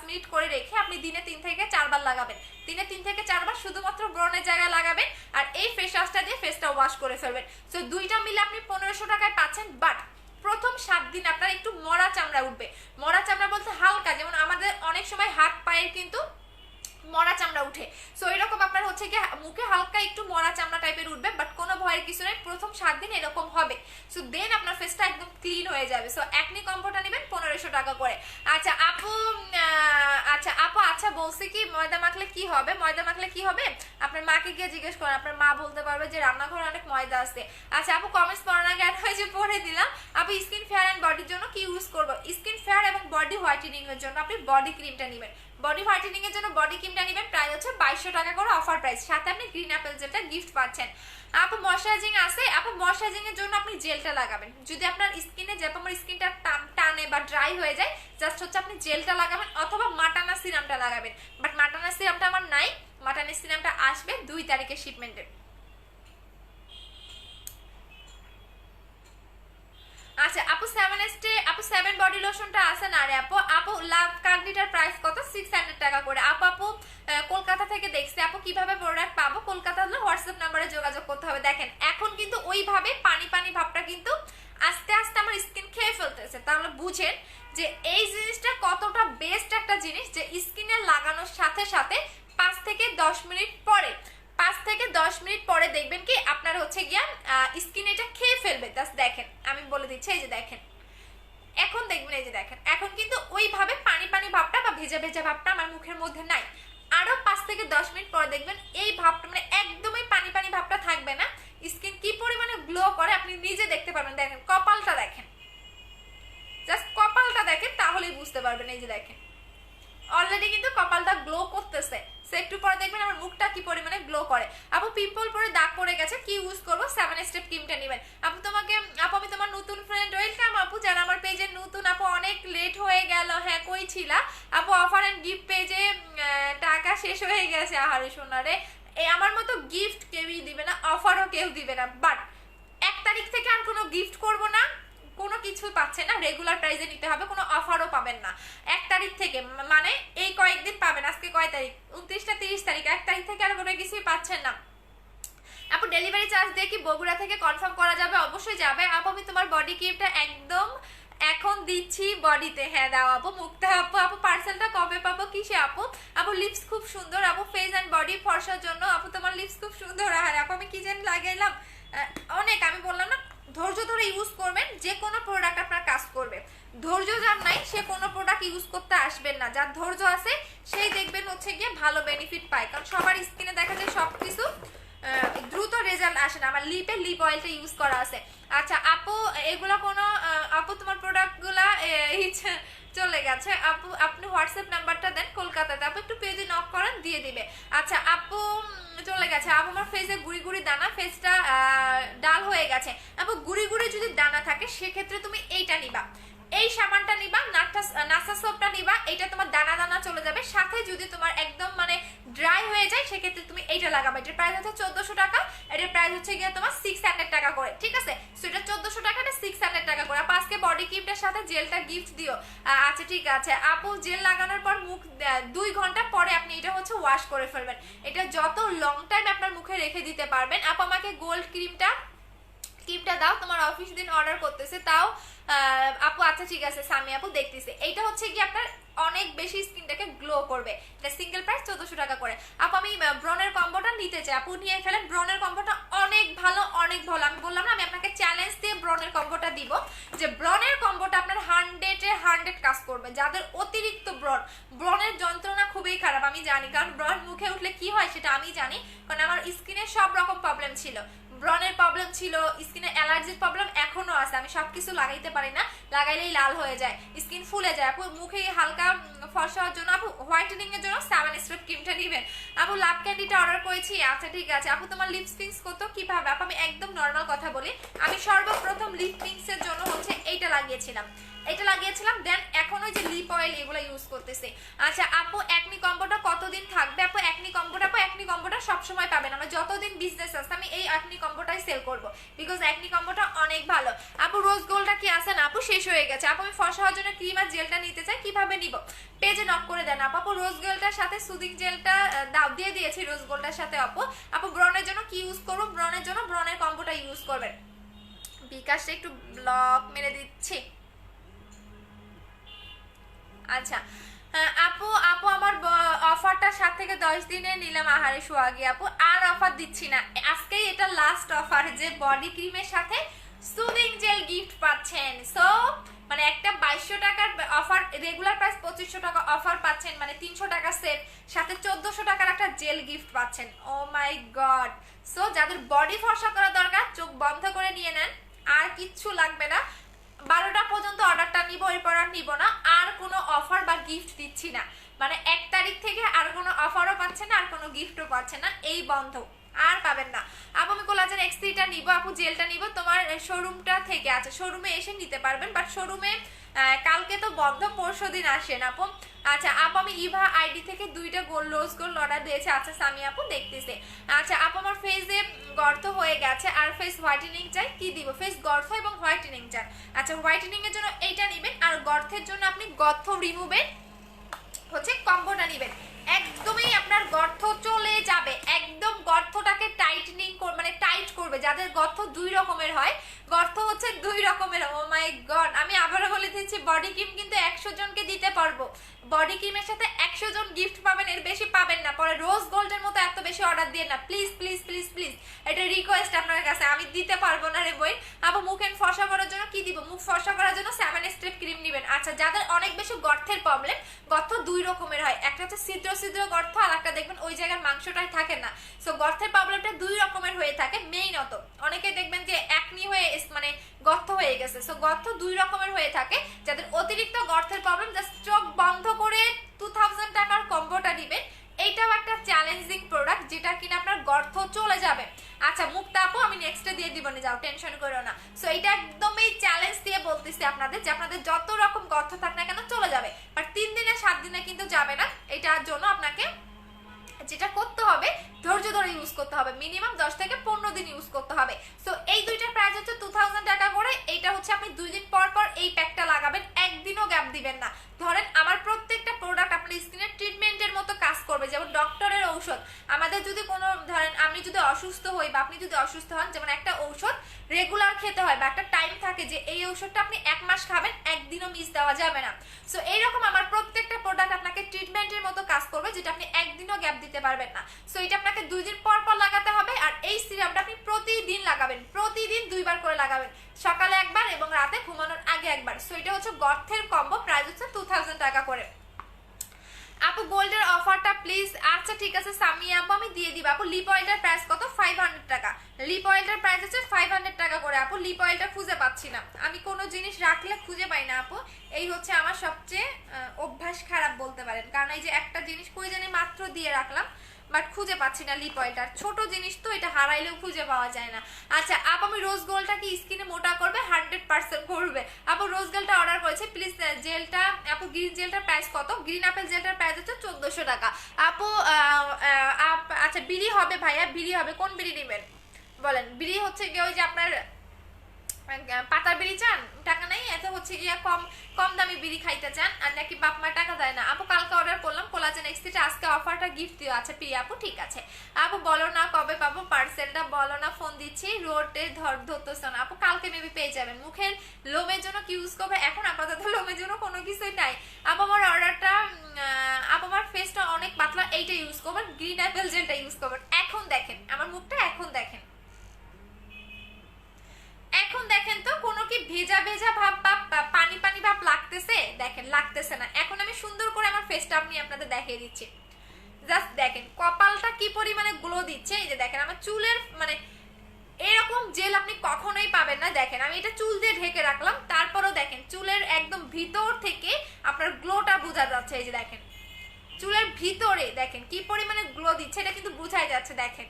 মিনিট করে রেখে আপনি দিনে 3 থেকে 4 বার লাগাবেন। দিনে 3 থেকে 4 বার শুধুমাত্র ব্রনের জায়গায় লাগাবেন আর এই ফেস ওয়াশটা দিয়ে ফেসটা ওয়াশ করে ফেলবেন। সো দুইটা মিলে আপনি 1500 টাকায় পাচ্ছেন। বাট প্রথম 7 দিন আপনার একটু মরা চামড়া উঠবে। মরা চামড়া বলতে হালকা, যেমন আমাদের অনেক সময় হাত পায়ের কিন্তু মরা চামড়া উঠে, সো এরকম আপনার হচ্ছে কি মুখে হালকা একটু মরা চামড়া টাইপের উঠবে, বাট কোনো ভয়ের কিছু নেই। প্রথম 7 দিন এরকম হবে। সো দেন আপনার ফেসটা একদম ক্লিন হয়ে যাবে। সো একনি কম্বোটা নেবেন 1500 টাকা করে। আচ্ছা আপু আচ্ছা বলছি কি ময়দা মাখলে কি হবে? ময়দা মাখলে কি হবে আপনার মাকে গিয়ে জিজ্ঞেস করেন, আপনার মা বলতে পারবে যে রান্নাঘরে অনেক ময়দা আছে। আচ্ছা আপু কমেন্টস পড়ার আগে হয়েছে পড়ে দিলাম। আপু স্কিন ফেয়ার এন্ড বডির জন্য কি ইউজ করব? স্কিন ফেয়ার এবং বডি হোয়াইটেনিং এর জন্য আপনি বডি ক্রিমটা নেবেন। বডি হোয়াইটেনিং এর জন্য বডি ক্রিমটা নেবেন, প্রাইস হচ্ছে 2200 টাকা করে অফার প্রাইস, সাথে আপনি গ্রিন অ্যাপেল জেলটা গিফট পাচ্ছেন। আপু ময়শ্চারাইজিং আছে? আপু ময়শ্চারাইজিং এর জন্য আপনি জেলটা লাগাবেন। যদি আপনার স্কিনে যেরকম স্কিনটা টানে বা ড্রাই হয়ে যায়, জাস্ট হচ্ছে আপনি জেলটা লাগাবেন অথবা মাটানা সিরামটা লাগাবেন। বাট মাটানা সিরামটা আমার নাই, মাটানা সিরামটা আসবে 2 তারিখে শিপমেন্টে। আচ্ছা আপু 7 বডি লোশনটা আছে না রে আপু লাভ কার্ডিটার প্রাইস কত? 600 টাকা করে। আপু কলকাতা থেকে দেখছি। আপু কিভাবে প্রোডাক্ট পাবো? কলকাতা হলে হোয়াটসঅ্যাপ নাম্বারে যোগাযোগ করতে হবে। দেখেন এখন কিন্তু ওইভাবে পানি পানি ভাবটা কিন্তু আস্তে আস্তে আমার স্কিন খেয়ে ফেলতেছে, তাহলে বুঝেন যে এই জিনিসটা কতটা বেস্ট একটা জিনিস, যে স্কিনে লাগানোর সাথে সাথে 5 থেকে 10 মিনিট পরে 5 থেকে 10 মিনিট পরে দেখবেন কি আপনার হচ্ছে গিয়া স্কিন এটা খেয়ে ফেলবে। জাস্ট দেখেন, আমি বলে দিচ্ছি, এই যে দেখেন এখন দেখবেন, এই যে দেখেন এখন কিন্তু ওইভাবে পানি পানি ভাবটা বা ভেজা ভেজা ভাবটা আমার মুখের মধ্যে নাই। আরো 5 থেকে 10 মিনিট পরে দেখবেন এই ভাবটা মানে একদমই পানি পানি ভাবটা থাকবে না। স্কিন কি পরিমাণে গ্লো করে আপনি নিজে দেখতে পারবেন। দেখেন কপালটা দেখেন, জাস্ট কপালটা দেখেন তাহলেই বুঝতে পারবেন। এই যে দেখেন অলরেডি কিন্তু কপালটা গ্লো করতেছে। সো একটু পরে দেখবেন আমার মুখটা কি পরিমাণে গ্লো করে। আপু পিম্পল পরে দাগ পড়ে গেছে, কি ইউজ করব? 7 স্টেপ ক্রিমটা নেবেন। আপু আমি তোমার নতুন ফ্রেন্ড, ওয়েলকাম আপু। যারা আমার পেজে নতুন, আপু অনেক লেট হয়ে গেল। হ্যাঁ কই ছিলা আপু? অফার এন্ড গিফট পেজে টাকা শেষ হয়ে গেছে। আহারে সোনারে, এই আমার মতো গিফট কেউই দিবে না, অফারও কেউ দিবে না। বাট 1 তারিখ থেকে আর কোনো গিফট করব না, কোনো কিছুই পাচ্ছেন না, রেগুলার প্রাইসে নিতে হবে, কোনো অফারও পাবেন না 1 তারিখ থেকে। মানে এই কয়েকদিন পাবেন, আজকে কয় তারিখ? 29 না 30 তারিখ। 1 তারিখ থেকে আর কোনো কিছুই পাচ্ছেন না। আপু ডেলিভারি চার্জ দিয়ে কি বগুড়া থেকে কনফার্ম করা যাবে? অবশ্যই যাবে আপু। আমি তোমার বডি ক্রিমটা একদম এখন দিচ্ছি বডিতে। হ্যাঁ দাও আপু। মুক্তা আপু পার্সেলটা কবে পাবো? কিসে আপু? আপু লিপস খুব সুন্দর আপু, ফেস এন্ড বডি ফর্সার জন্য। আপু তোমার লিপস খুব সুন্দর। আর আপু আমি কি জানি লাগাইলাম অনেক, আমি বললাম না ধৈর্য ধরে ইউজ করবেন, যে কোনো প্রোডাক্ট আপনার কাজ করবে। ধৈর্য যার নাই সে কোনো প্রোডাক্ট ইউজ করতে আসবেন না, যার ধৈর্য আছে সেই দেখবেন হচ্ছে গিয়ে ভালো বেনিফিট পায়। কারণ সবার স্কিনে দেখা যায় সবকিছু দ্রুত রেজাল্ট আসে না। আমার লিপে লিপ অয়েলটা ইউজ করা আছে। আচ্ছা আপু এগুলা কোনো আপু তোমার প্রোডাক্টগুলা চলে গেছে আপু, আপনি হোয়াটসঅ্যাপ নাম্বারটা দেন কলকাতাতে। আপু একটু পেজে নক করেন, দিয়ে দিবে। আচ্ছা আপু চলে গেছে আপু, আমার ফেসে গুড়ি গুড়ি দানা, ফেসটা ডাল হয়ে গেছে। আপু গুড়ি গুড়ি যদি দানা থাকে সেক্ষেত্রে তুমি এইটা নিবা, এই সাবানটা নিবা, নাসা সোপটা নিবা, এটা তোমার দানা দানা চলে যাবে। সাথে যদি তোমার একদম মানে ড্রাই হয়ে যায় সেক্ষেত্রে তুমি এইটা লাগাবে। এটার প্রাইস হচ্ছে 1400 টাকা, এটার প্রাইস হচ্ছে গিয়ে তোমার 600 টাকা করে। ঠিক আছে, সো এটা 1400 টাকা, এটা 600 টাকা করে। আপু আজকে বডি ক্রিমটার সাথে জেলটা গিফট দিও। আচ্ছা ঠিক আছে আপু। জেল লাগানোর পর মুখ 2 ঘন্টা পরে আপনি এটা হচ্ছে ওয়াশ করে ফেলবেন। এটা যত লং টাইম আপনার মুখে রেখে দিতে পারবেন। আপু আমাকে গোল্ড ক্রিমটা দাও, তোমার অফিস দিন অর্ডার করতেছে তাও আপু। আচ্ছা ঠিক আছে সামি আপু দেখতেছি। এইটা হচ্ছে কি আপনার অনেক বেশি স্কিনটাকে গ্লো করবে। এটা সিঙ্গেল প্রাইস 1400 টাকা করে। আপু আমি ব্রনের কম্বোটা নিতে চাই, আপু নিয়ে ফেলেন। ব্রনের কম্বোটা অনেক ভালো, অনেক ভালো। আমি বললাম না আমি আপনাকে চ্যালেঞ্জ দিয়ে ব্রনের কম্বোটা দিব, যে ব্রনের কম্বোটা আপনার 100-এ 100 কাজ করবে। যাদের অতিরিক্ত ব্রনের যন্ত্রণা খুবই খারাপ আমি জানি, কারণ ব্রণ মুখে উঠলে কি হয় সেটা আমি জানি, কারণ আমার স্কিনে সব রকম প্রবলেম ছিল। ব্রনের প্রবলেম ছিল, স্কিনে অ্যালার্জির প্রবলেম এখনো আছে। আমি সবকিছু লাগাইতে পারি না, লাগাইলেই লাল হয়ে যায়, স্কিন ফুলে যায়। আপু মুখে হালকা ফর্সা হওয়ার জন্য, আপু হোয়াইটেনিং এর জন্য 7 স্টেপ ক্রিমটা নেবেন। আপু লাভ ক্যান্ডিটা অর্ডার করেছি। আচ্ছা ঠিক আছে আপু। তোমার লিপস পিঙ্কস কত কিভাবে? আপু আমি একদম নর্মাল কথা বলি, আমি সর্বপ্রথম লিপ পিঙ্কস এর জন্য হচ্ছে এইটা লাগিয়েছিলাম, দেন এখন ওই যে লিপ অয়েল এগুলো ইউজ করতেছি। আচ্ছা আপু একনি কম্বোটা কতদিন থাকবে? আপু একনি কম্বোটা সবসময় পাবেন, আমরা যতদিন বিজনেস আছে আমি এই একনি কম্বোটাই সেল করব, বিকজ একনি কম্বোটা অনেক ভালো। আপু রোজ গোল্ডটা কি আছে না আপু? শেষ হয়ে গেছে আপু। আমি ফর্সা হওয়ার জন্য ক্রিম আর জেলটা নিতে চাই, কিভাবে নিব? পেজে নক করে দেন আপু। আপু রোজ গোল্ডটার সাথে সুদিং জেলটা দাও দিয়ে দিয়েছি রোজ গোল্ডটার সাথে আপু। আপু ব্রনের জন্য কি ইউজ করবো? ব্রনের জন্য ব্রনের কম্বোটা ইউজ করবেন। বিকাশে একটু ব্লক মেরে দিচ্ছি। আচ্ছা আপু আপু আমার অফারটা 7 থেকে 10 দিনে নিলাম আহারে সোহাগী আপু, আর অফার দিচ্ছি না, আজকেই এটা লাস্ট অফার যে বডি ক্রিমের সাথে সুদিং জেল গিফট পাচ্ছেন। সো মানে একটা 2200 টাকার অফার, রেগুলার প্রাইস 2500 টাকা অফার পাচ্ছেন, মানে 300 টাকা সেভ, সাথে 1400 টাকার একটা জেল গিফট পাচ্ছেন। ও মাই গড। সো যাদের বডি ফর্সা করা দরকার চোখ বন্ধ করে নিয়ে নেন, আর কিচ্ছু লাগবে না। 12টা পর্যন্ত অর্ডারটা নিব, এরপর আর নিব না, আর কোনো অফার বা গিফট দিচ্ছি না। মানে 1 তারিখ থেকে আর কোনো অফারও পাচ্ছেন না, আর কোনো গিফটও পাচ্ছেন না, এই বন্ধ, আর পাবেন না। আপু আমি কোলাজেন X3টা নিব আপু, জেলটা নিব তোমার শোরুমটা থেকে। আচ্ছা শোরুমে এসে নিতে পারবেন, বাট শোরুমে কালকে তো বন্ধ, পরশুদিন আসেন আপু। আচ্ছা আপু আমি ইভা আইডি থেকে 2টা গোল্ড রোজ গোল্ড অর্ডার দিয়েছে। আচ্ছা সামি আপু দেখতেছে। আচ্ছা আপু আমার ফেসে গর্ত হয়ে গেছে আর ফেস হোয়াইটেনিং চাই, কি দিব? ফেস গর্ত এবং হোয়াইটেনিং চাই। আচ্ছা হোয়াইটেনিং এর জন্য এইটা নেবেন, আর গর্তের জন্য আপনি গর্ত রিমুভের হচ্ছে কম্বোটা নেবেন। একদমই আপনার গর্ত চলে যাবে, একদম গর্তটাকে টাইটনিং মানে টাইট করবে। যাদের গর্ত 2 রকমের হয়, গর্ত হচ্ছে 2 রকমের। ও মাই গড, আমি আবারও বলে দিচ্ছি বডি ক্রিম কিন্তু 100 জনকে দিতে পারবো। বডি ক্রিমের সাথে 100 জন গিফট পাবেন, এর বেশি পাবেন না। পরে রোজ গোল্ডের মতো এত বেশি অর্ডার দিয়ে না প্লিজ প্লিজ প্লিজ প্লিজ, এটা রিকোয়েস্ট আপনার কাছে, আমি দিতে পারবো না রে বই। আবার মুখ এন্ড ফর্সা করার জন্য কি দিব? মুখ ফর্সা করার জন্য 7 স্টেপ ক্রিম নেবেন। আচ্ছা যাদের অনেক বেশি গর্তের প্রবলেম, গর্ত 2 রকমের হয়, একটা হচ্ছে ছিদ্র ছিদ্র গর্ত, আর একটা দেখবেন ওই জায়গার মাংসটাই থাকে না। সো গর্তের প্রবলেমটা 2 রকমের হয়ে থাকে মেইনত। অনেকে দেখবেন যে একনি হয়ে মানে গর্ত হয়ে গেছে। সো গর্ত 2 রকমের হয়ে থাকে। যাদের অতিরিক্ত গর্তের প্রবলেম, জাস্ট চোখ বন্ধ করে 2000 টাকার কম্বোটা দিবেন। এইটাও একটা চ্যালেঞ্জিং প্রোডাক্ট, যেটা কিনা আপনার গর্ত চলে যাবে। আচ্ছা মুখটা আপু আমি নেক্সটে দিয়ে দিব না, যাও টেনশন করো না। সো এটা একদমই চ্যালেঞ্জ দিয়ে বলতেছি আপনাদের, যে আপনাদের যত রকম গর্ত থাক না কেন চলে যাবে, বাট 3 দিনে 7 দিনে কিন্তু যাবে না। এটার জন্য আপনাকে যেটা করতে হবে, ধৈর্য ধরে ইউজ করতে হবে, মিনিমাম 10 থেকে 15 দিন ইউজ করতে হবে। সো এই দুইটার প্রাইস হচ্ছে 2000 টাকা করে। এইটা হচ্ছে আপনি 2 দিন পর পর এই প্যাকটা লাগাবেন, একদিনও গ্যাপ দিবেন না। ধরেন আমার প্রত্যেকটা প্রোডাক্ট আপনার স্কিনের ট্রিটমেন্টের মতো কাজ করবে, যেমন ডক্টরের ঔষধ। আমাদের যদি কোনো ধরেন আমি যদি অসুস্থ হই বা আপনি যদি অসুস্থ হন, যেমন একটা ঔষধ রেগুলার খেতে হয় বা একটা টাইম থাকে যে এই ঔষধটা আপনি 1 মাস খাবেন, একদিনও মিস দেওয়া যাবে না। সো এইরকম আমার প্রত্যেকটা প্রোডাক্ট আপনাকে ট্রিটমেন্টের মতো কাজ করবে, যেটা আপনি একদিনও গ্যাপ দিতে পারবেন না। সো এটা আপনাকে 2 দিন পর পর লাগাতে হবে। আর এই সিরামটা আপনি প্রতিদিন লাগাবেন, প্রতিদিন 2 বার করে লাগাবেন, সকালে একবার এবং রাতে ঘুমানোর আগে একবার। সো এটা হচ্ছে গর্থের কম্বো, প্রাইস হচ্ছে 2000 টাকা করে। আপু গোল্ডের অফারটা প্লিজ। আচ্ছা ঠিক আছে সামি আপু আমি দিয়ে দিব। আপু লিপ অয়েলটার প্রাইস কত? 500 টাকা। লিপ অয়েলটার প্রাইস হচ্ছে 500 টাকা করে। আপু লিপ অয়েলটা খুঁজে পাচ্ছি না, আমি কোনো জিনিস রাখলে খুঁজে পাই না আপু। এই হচ্ছে আমার সবচেয়ে অভ্যাস খারাপ বলতে পারেন, কারণ এই যে একটা জিনিস কই জানি মাত্র দিয়ে রাখলাম, বাট খুঁজে পাচ্ছি না লিপ অয়েলটার। ছোট জিনিস তো, এটা হারাইলেও খুঁজে পাওয়া যায় না। আচ্ছা আপু আমি রোজ গোল্ডটা কি স্কিনে মোটা করবে? 100% করবে। আপু রোজ গোল্ডটা অর্ডার করেছে প্লিজ। জেলটা আপু গ্রিন জেলটার প্রাইস কত? গ্রিন আপেল জেলটার প্রাইস হচ্ছে 1400 টাকা আপু। আচ্ছা বিড়ি হবে ভাইয়া, বিড়ি হবে, কোন বিড়ি নেবেন বলেন? বিড়ি হচ্ছে গিয়ে ওই যে আপনার পাতার বিড়ি চান, টাকা নাই, এত হচ্ছে গিয়া কম কম দামি বিড়ি খাইতে চান, আর নাকি বাপ মা টাকা দেয় না? আপু কালকে অর্ডার করলাম কোলাজেন X3, আজকে অফারটা গিফট দিও। আচ্ছা প্রিয়া আপু ঠিক আছে। আপু বলো না কবে পাবো পার্সেলটা, বলো না, ফোন দিচ্ছি, রোডে ধরতেছ না। আপু কালকে মেবি পেয়ে যাবেন। মুখের লোমের জন্য কি ইউজ করবে? এখন আপাতত লোমের জন্য কোনো কিছুই নাই আপু। আমার অর্ডারটা আপু আমার ফেসটা অনেক পাতলা, এইটা ইউজ করবেন, গ্রিন অ্যাপেল জেলটা ইউজ করবেন। এখন দেখেন আমার মুখটা, এখন দেখেন, এখন দেখেন তো কোনো কি ভেজা ভেজা ভাব বা পানি পানি ভাব লাগতেছে? দেখেন লাগতেছে না। এখন আমি সুন্দর করে আমার ফেসটা আপনি আপনাদের দেখিয়ে দিচ্ছি, জাস্ট দেখেন কপালটা কি পরিমাণে গ্লো দিচ্ছে। এই যে দেখেন আমার চুলের মানে এরকম জেল আপনি কখনোই পাবেন না। দেখেন আমি এটা চুল দিয়ে ঢেকে রাখলাম, তারপরেও দেখেন চুলের একদম ভিতর থেকে আপনার গ্লোটা বোঝা যাচ্ছে। এই যে দেখেন চুলের ভিতরে দেখেন কি পরিমাণে গ্লো দিচ্ছে, এটা কিন্তু বোঝাই যাচ্ছে। দেখেন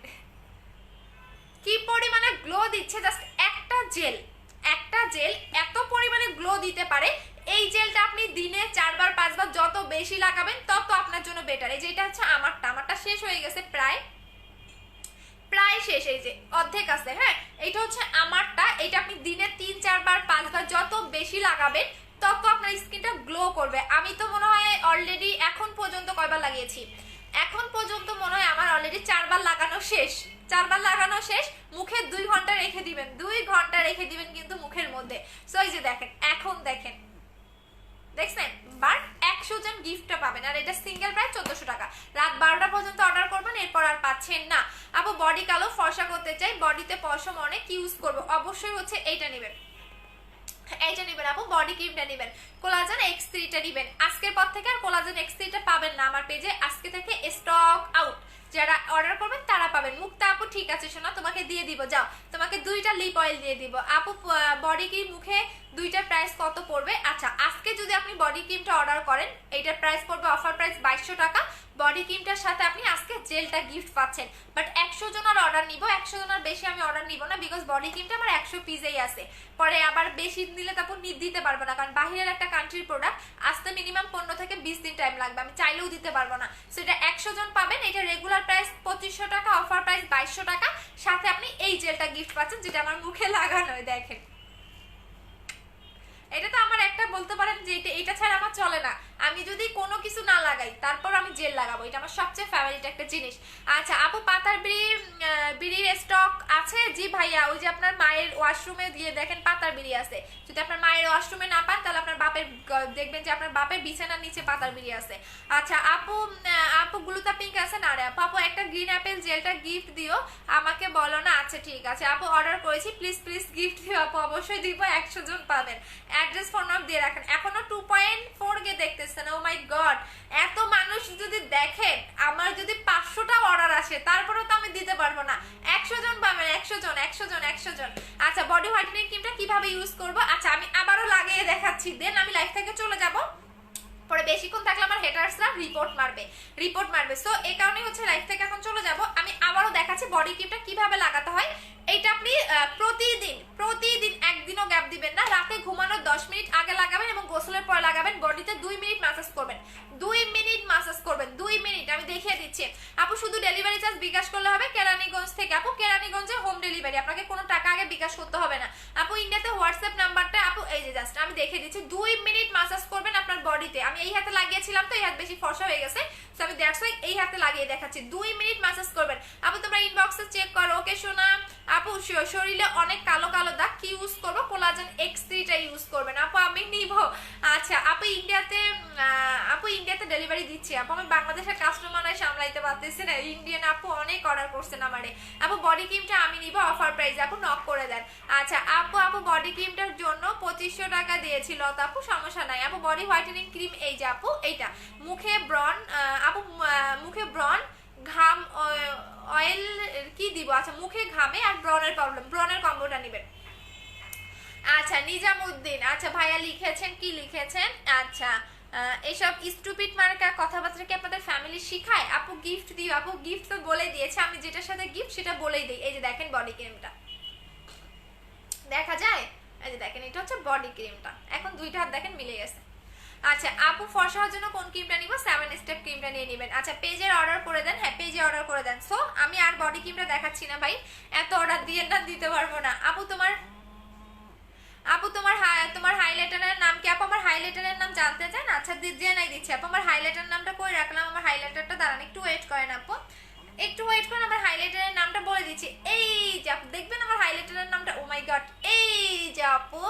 কি পরিমাণে গ্লো দিচ্ছে। জাস্ট একটা জেল এত পরিমাণে গ্লো দিতে পারে। এই জেলটা আপনি দিনে 4 বার 5 বার যত বেশি লাগাবেন তত আপনার জন্য বেটার। এই যে এটা হচ্ছে আমারটা শেষ হয়ে গেছে প্রায় প্রায় শেষ, এই যে অর্ধেক আছে। হ্যাঁ, এটা হচ্ছে আমারটা, এটা আপনি দিনে 3-4 বার 5 বার যত বেশি লাগাবেন তত আপনার স্কিনটা গ্লো করবে। আমি তো মনে হয় অলরেডি এখন পর্যন্ত কয়বার লাগিয়েছি, এখন পর্যন্ত মনে হয় আমার অলরেডি 4 বার লাগানো শেষ, 4 বার লাগানো শেষ। মুখে 2 ঘন্টা রেখে দিবেন, 2 ঘন্টা রেখে দিবেন কিন্তু মুখের মধ্যে। সো এই যে দেখেন, এখন দেখেন, দেখছেন, বাট 100 জন গিফটটা পাবেন। আর এটা সিঙ্গেল প্রাইস 1400 টাকা। রাত 12টা পর্যন্ত অর্ডার করবেন, এরপর আর পাচ্ছেন না। আপু বডি কালো ফর্সা করতে চাই, বডিতে পশম অনেক, ইউজ করবো, অবশ্যই হচ্ছে এইটা নেবেন, এইটা নেবেন আপু, বডি ক্রিমটা নেবেন, কোলাজেন X3টা নেবেন। আজকের পর থেকে আর কোলাজেন X3টা পাবেন না আমার পেজে, আজকে থেকে স্টক আউট। যারা অর্ডার করবেন তারা পাবেন। মুক্তা আপু ঠিক আছে শোনা, তোমাকে দিয়ে দিব, যাও তোমাকে 2টা লিপ অয়েল দিয়ে দিব। আপু বডি ক্রিম মুখে 2টার প্রাইস কত পড়বে? আচ্ছা, আজকে যদি আপনি বডি ক্রিমটা অর্ডার করেন এটার প্রাইস পড়বে অফার প্রাইস 2200 টাকা। বডি ক্রিমটার সাথে আপনি আজকে জেলটা গিফট পাচ্ছেন। বাট 100 জনের অর্ডার নিব, 100 জনের বেশি আমি অর্ডার নিব না, বিকজ বডি ক্রিমটা আমার 100 পিসেই আছে। পরে আবার বেশি নিলে তারপর দিতে পারবো না, কারণ বাহিরের একটা কান্ট্রির প্রোডাক্ট, আসতে মিনিমাম 15 থেকে 20 দিন টাইম লাগবে, আমি চাইলেও দিতে পারবো না। সো এটা 100 জন পাবেন। এটা রেগুলার প্রাইস 2500 টাকা, অফার প্রাইস 2200 টাকা। সাথে আপনি এই জেলটা গিফট পাচ্ছেন, যেটা আমার মুখে লাগানো। দেখেন, এটা তো আমার একটা বলতে পারেন যে এটা ছাড়া আমার চলে না, আমি যদি কোনো কিছু না লাগাই তারপর আমি জেল লাগাবো, এটা আমার সবচেয়ে ফেভারিট একটা জিনিস। আচ্ছা আপু, পাতার বিড়ির স্টক আছে? জি ভাইয়া, ওই যে আপনার মায়ের ওয়াশরুমে দিয়ে দেখেন পাতার বিড়ি আছে। যদি আপনার মায়ের ওয়াশরুমে না পান তাহলে আপনার বাপের দেখবেন যে আপনার বাপের বিছানার নিচে পাতার বিড়ি আছে। আচ্ছা আপু, আপু গ্লুতা পিঙ্ক আছে না রে আপু? আপু একটা গ্রিন অ্যাপেল জেলটা গিফট দিও, আমাকে বলো না। আচ্ছা ঠিক আছে আপু, অর্ডার করেছি, প্লিজ প্লিজ গিফট দিও আপু, অবশ্যই দিব, 100 জন পাবেন। অ্যাড্রেস ফোন নাম্বার দিয়ে রাখেন। এখনো 2.4 কে দেখতেছেন, ও মাই গড, এত মানুষ যদি দেখেন, আমার যদি 500টা অর্ডার আসে তারপরেও তো আমি দিতে পারবো না। 100 জন পাবেন, 100 জন, 100 জন, 100 জন। আচ্ছা বডি হোয়াইটেনিং ক্রিমটা কিভাবে ইউজ করবো? আচ্ছা আমি আবারও লাগিয়ে দেখাচ্ছি, দেন আমি লাইফ থেকে চলে যাব। পরে বেশিক্ষণ থাকলে আমার হেটার্সরা রিপোর্ট মারবে। সো এই কারণেই হচ্ছে লাইফ থেকে এখন চলে যাব। আমি আবারও দেখাচ্ছি বডি ক্রিমটা কিভাবে লাগাতে হয়। এটা আপনি প্রতিদিন একদিনও গ্যাপ দিবেন না, রাতে ঘুমানোর 10 মিনিট আগে লাগাবেন এবং গোসলের পর লাগাবেন। বডিতে 2 মিনিট ম্যাসাজ করবেন, 2 মিনিট ম্যাসাজ করবেন, 2 মিনিট। আমি দেখিয়ে দিচ্ছি আপু, শুধু ডেলিভারি চার্জ বিকাশ করলে হবে কেরানীগঞ্জ থেকে। আপু কেরানীগঞ্জে হোম ডেলিভারি, আপনাকে কোনো টাকা আগে বিকাশ করতে হবে না। আপু ইন্ডিয়াতে হোয়াটসঅ্যাপ নাম্বারটা আপু এই যে জাস্ট আমি দেখিয়ে দিচ্ছি, 2 মিনিট ম্যাসাজ করবেন আপনার বডিতে। আমি এই হাতে লাগিয়েছিলাম তো এই হাত বেশি ফর্সা হয়ে গেছে, সো আমি দ্যাটস ওয়াই এই হাতে লাগিয়ে দেখাচ্ছি। 2 মিনিট ম্যাসাজ করবেন। আপু তোমরা ইনবক্সে চেক করো, ওকে শোনা। আপু শরীরে অনেক কালো কালো দাগ, কি ইউজ করবো? কোলাজেন X3টা ইউজ করবেন আপু, আমি নিব। আচ্ছা আপু ইন্ডিয়াতে ডেলিভারি দিচ্ছি আপু, আমি বাংলাদেশের কাস্টমার সামলাইতে পারতেছি না, ইন্ডিয়ান আপু অনেক অর্ডার করছেন আমারে। আপু বডি ক্রিমটা আমি নিব অফার প্রাইস, আপু নক করে দেন। আচ্ছা আপু বডি ক্রিমটার জন্য 2500 টাকা দিয়েছিল তো আপু, সমস্যা নাই। আপু বডি হোয়াইটেনিং ক্রিম এই যে আপু, এইটা মুখে ব্রন, আপু মুখে ব্রন ঘাম অয়েল কি দিব? আচ্ছা মুখে ঘামে আর ব্রনের প্রবলেম, ব্রনের কম্বোটা নেবেন। আচ্ছা নিজামুদ্দিন, আচ্ছা ভাইয়া লিখেছেন, কি লিখেছেন? আচ্ছা এইসব স্টুপিড মার্কা কথাবার্তা কি আপনাদের ফ্যামিলি শিখায়? আপু গিফট দিও। আপু গিফট তো বলে দিয়েছে, আমি যেটার সাথে গিফট সেটা বলেই দিই। এই যে দেখেন বডি ক্রিমটা দেখা যায়, এই যে দেখেন এটা হচ্ছে বডি ক্রিমটা। এখন 2টা হাত দেখেন মিলে গেছে। আচ্ছা আপু ফর্সা হওয়ার জন্য কোন ক্রিমটা নিব? 7 স্টেপ ক্রিমটা নিয়ে নেবেন। আচ্ছা পেজের অর্ডার করে দেন, হ্যাঁ পেজে অর্ডার করে দেন। সো আমি আর বডি ক্রিমটা দেখাচ্ছি না ভাই, এত অর্ডার দিয়ে না, দিতে পারবো না। আপু তোমার হাইলাইটারের নাম কি? আপু আমার হাইলাইটারের নাম জানতে চান? আচ্ছা জেনাই দিচ্ছি আপু, আমার হাইলাইটার নামটা কই রাখলাম, আমার হাইলাইটারটা দাঁড়ান, একটু ওয়েট করেন আপু, একটু ওয়েট করেন, আমার হাইলাইটারের নামটা বলে দিচ্ছি। এই যে আপু দেখবেন আমার হাইলাইটারের নামটা, ও মাই গড, এই যে আপু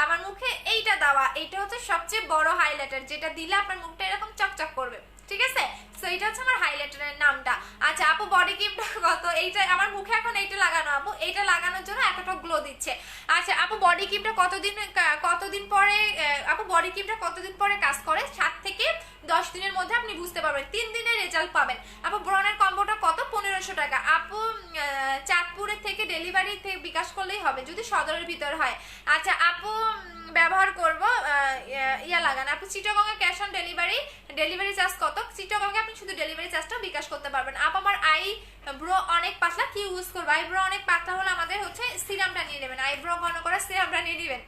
আমার মুখে এইটা দেওয়া, এইটা হচ্ছে সবচেয়ে বড় হাইলাইটার, যেটা দিলে আপনার মুখটা এরকম চকচক করবে, ঠিক আছে? সো এটা হচ্ছে আমার হাইলাইটারের নামটা। আচ্ছা আপু বডি ক্রিমটা কত? এইটা আমার মুখে এখন এইটা লাগানো আপু, এইটা লাগানোর জন্য এতটা গ্লো দিচ্ছে। আচ্ছা আপু বডি ক্রিমটা কতদিন পরে, আপু বডি ক্রিমটা কতদিন পরে কাজ করে? 7 থেকে 10 দিনের মধ্যে আপনি বুঝতে পারবেন, 3 দিনের রেজাল্ট পাবেন। আপু ব্রনের কম্বোটা কত? 1500 টাকা। আপু চাঁদপুরের থেকে ডেলিভারি থেকে বিকাশ করলেই হবে যদি সদরের ভিতর হয়। আচ্ছা আপু ব্যবহার করব ইয়া লাগান। আপু চিটাগংয়ে ক্যাশ অন ডেলিভারি চার্জ কত? চিটাগংয়ে আপনি শুধু ডেলিভারি চার্জটা বিকাশ করতে পারবেন। আপু আমার ব্রো অনেক পাতলা, কি ইউজ করবো? ব্রো অনেক পাতলা হলে আমাদের হচ্ছে সিরামটা নিয়ে নেবেন, ব্রো ঘন করা সিরামটা নিয়ে নেবেন।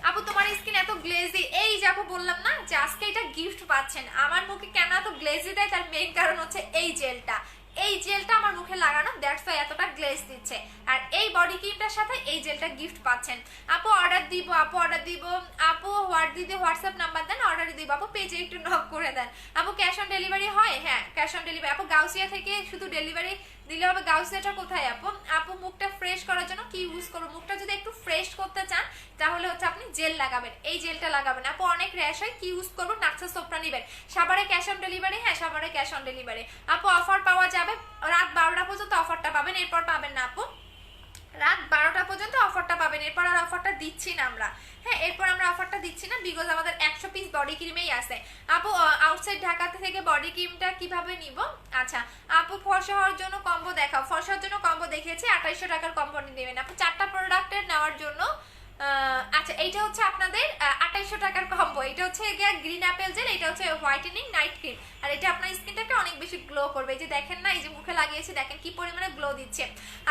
আপু তোমার স্কিন এত গ্লেজি, এই যে আপু বললাম না যে আজকে এটা গিফট পাচ্ছেন। আমার মুখে কেন এত গ্লেজি দেয় তার মেইন কারণ হচ্ছে এই জেলটা, এই জেলটা আমার মুখে লাগানো, দ্যাটস ওয়াই এতটা গ্লেজ দিচ্ছে। আর এই বডি ক্রিমটার সাথে এই জেলটা গিফট পাচ্ছেন। আপু অর্ডার দিব, আপু অর্ডার দিব, আপু হোয়াটসঅ্যাপ নাম্বার দেন, অর্ডার দিব। আপু পেজে একটু নক করে দেন। আপু ক্যাশ অন ডেলিভারি হয়? হ্যাঁ ক্যাশ অন ডেলিভারি। আপু গাউসিয়া থেকে শুধু ডেলিভারি দিলে হবে। গাউসিয়াটা কোথায় আপু? আপু মুখটা ফ্রেশ করার জন্য কি ইউজ করবো? মুখটা যদি একটু ফ্রেশ করতে চান তাহলে হচ্ছে আপনি জেল লাগাবেন, এই জেলটা লাগাবেন। আপু অনেক র্যাশ হয়, কি ইউজ করবো? নাক্সা সোপটা নেবেন। সাভারে ক্যাশ অন ডেলিভারি? হ্যাঁ সাভারে ক্যাশ অন ডেলিভারি। আপু অফার পাওয়া যাবে? রাত 12টা পর্যন্ত অফারটা পাবেন, এরপর পাবেন না আপু। রাত 12টা পর্যন্ত অফারটা পাবেন, এরপর আর অফারটা দিচ্ছি না আমরা। হ্যাঁ এরপর আমরা অফারটা দিচ্ছি না, বিকজ আমাদের 100 পিস বডি ক্রিমেই আছে। আপু আউটসাইড ঢাকা থেকে বডি ক্রিমটা কিভাবে নিব? আচ্ছা আপু ফর্সা হওয়ার জন্য কম্বো দেখাও। ফর্সা হওয়ার জন্য কম্বো দেখিয়েছি, 2800 টাকার কম্বো নেবেন আপু 4টা প্রোডাক্টের নেওয়ার জন্য। আচ্ছা এইটা হচ্ছে আপনাদের 2800 টাকার কম্বো। এটা হচ্ছে গ্রিন অ্যাপেল জেল, এটা হচ্ছে হোয়াইটেনিং নাইট ক্রিম, আর এটা আপনার স্কিনটাকে অনেক বেশি গ্লো করবে। এই যে দেখেন না, এই যে মুখে লাগিয়েছি দেখেন কি পরিমাণে গ্লো দিচ্ছে।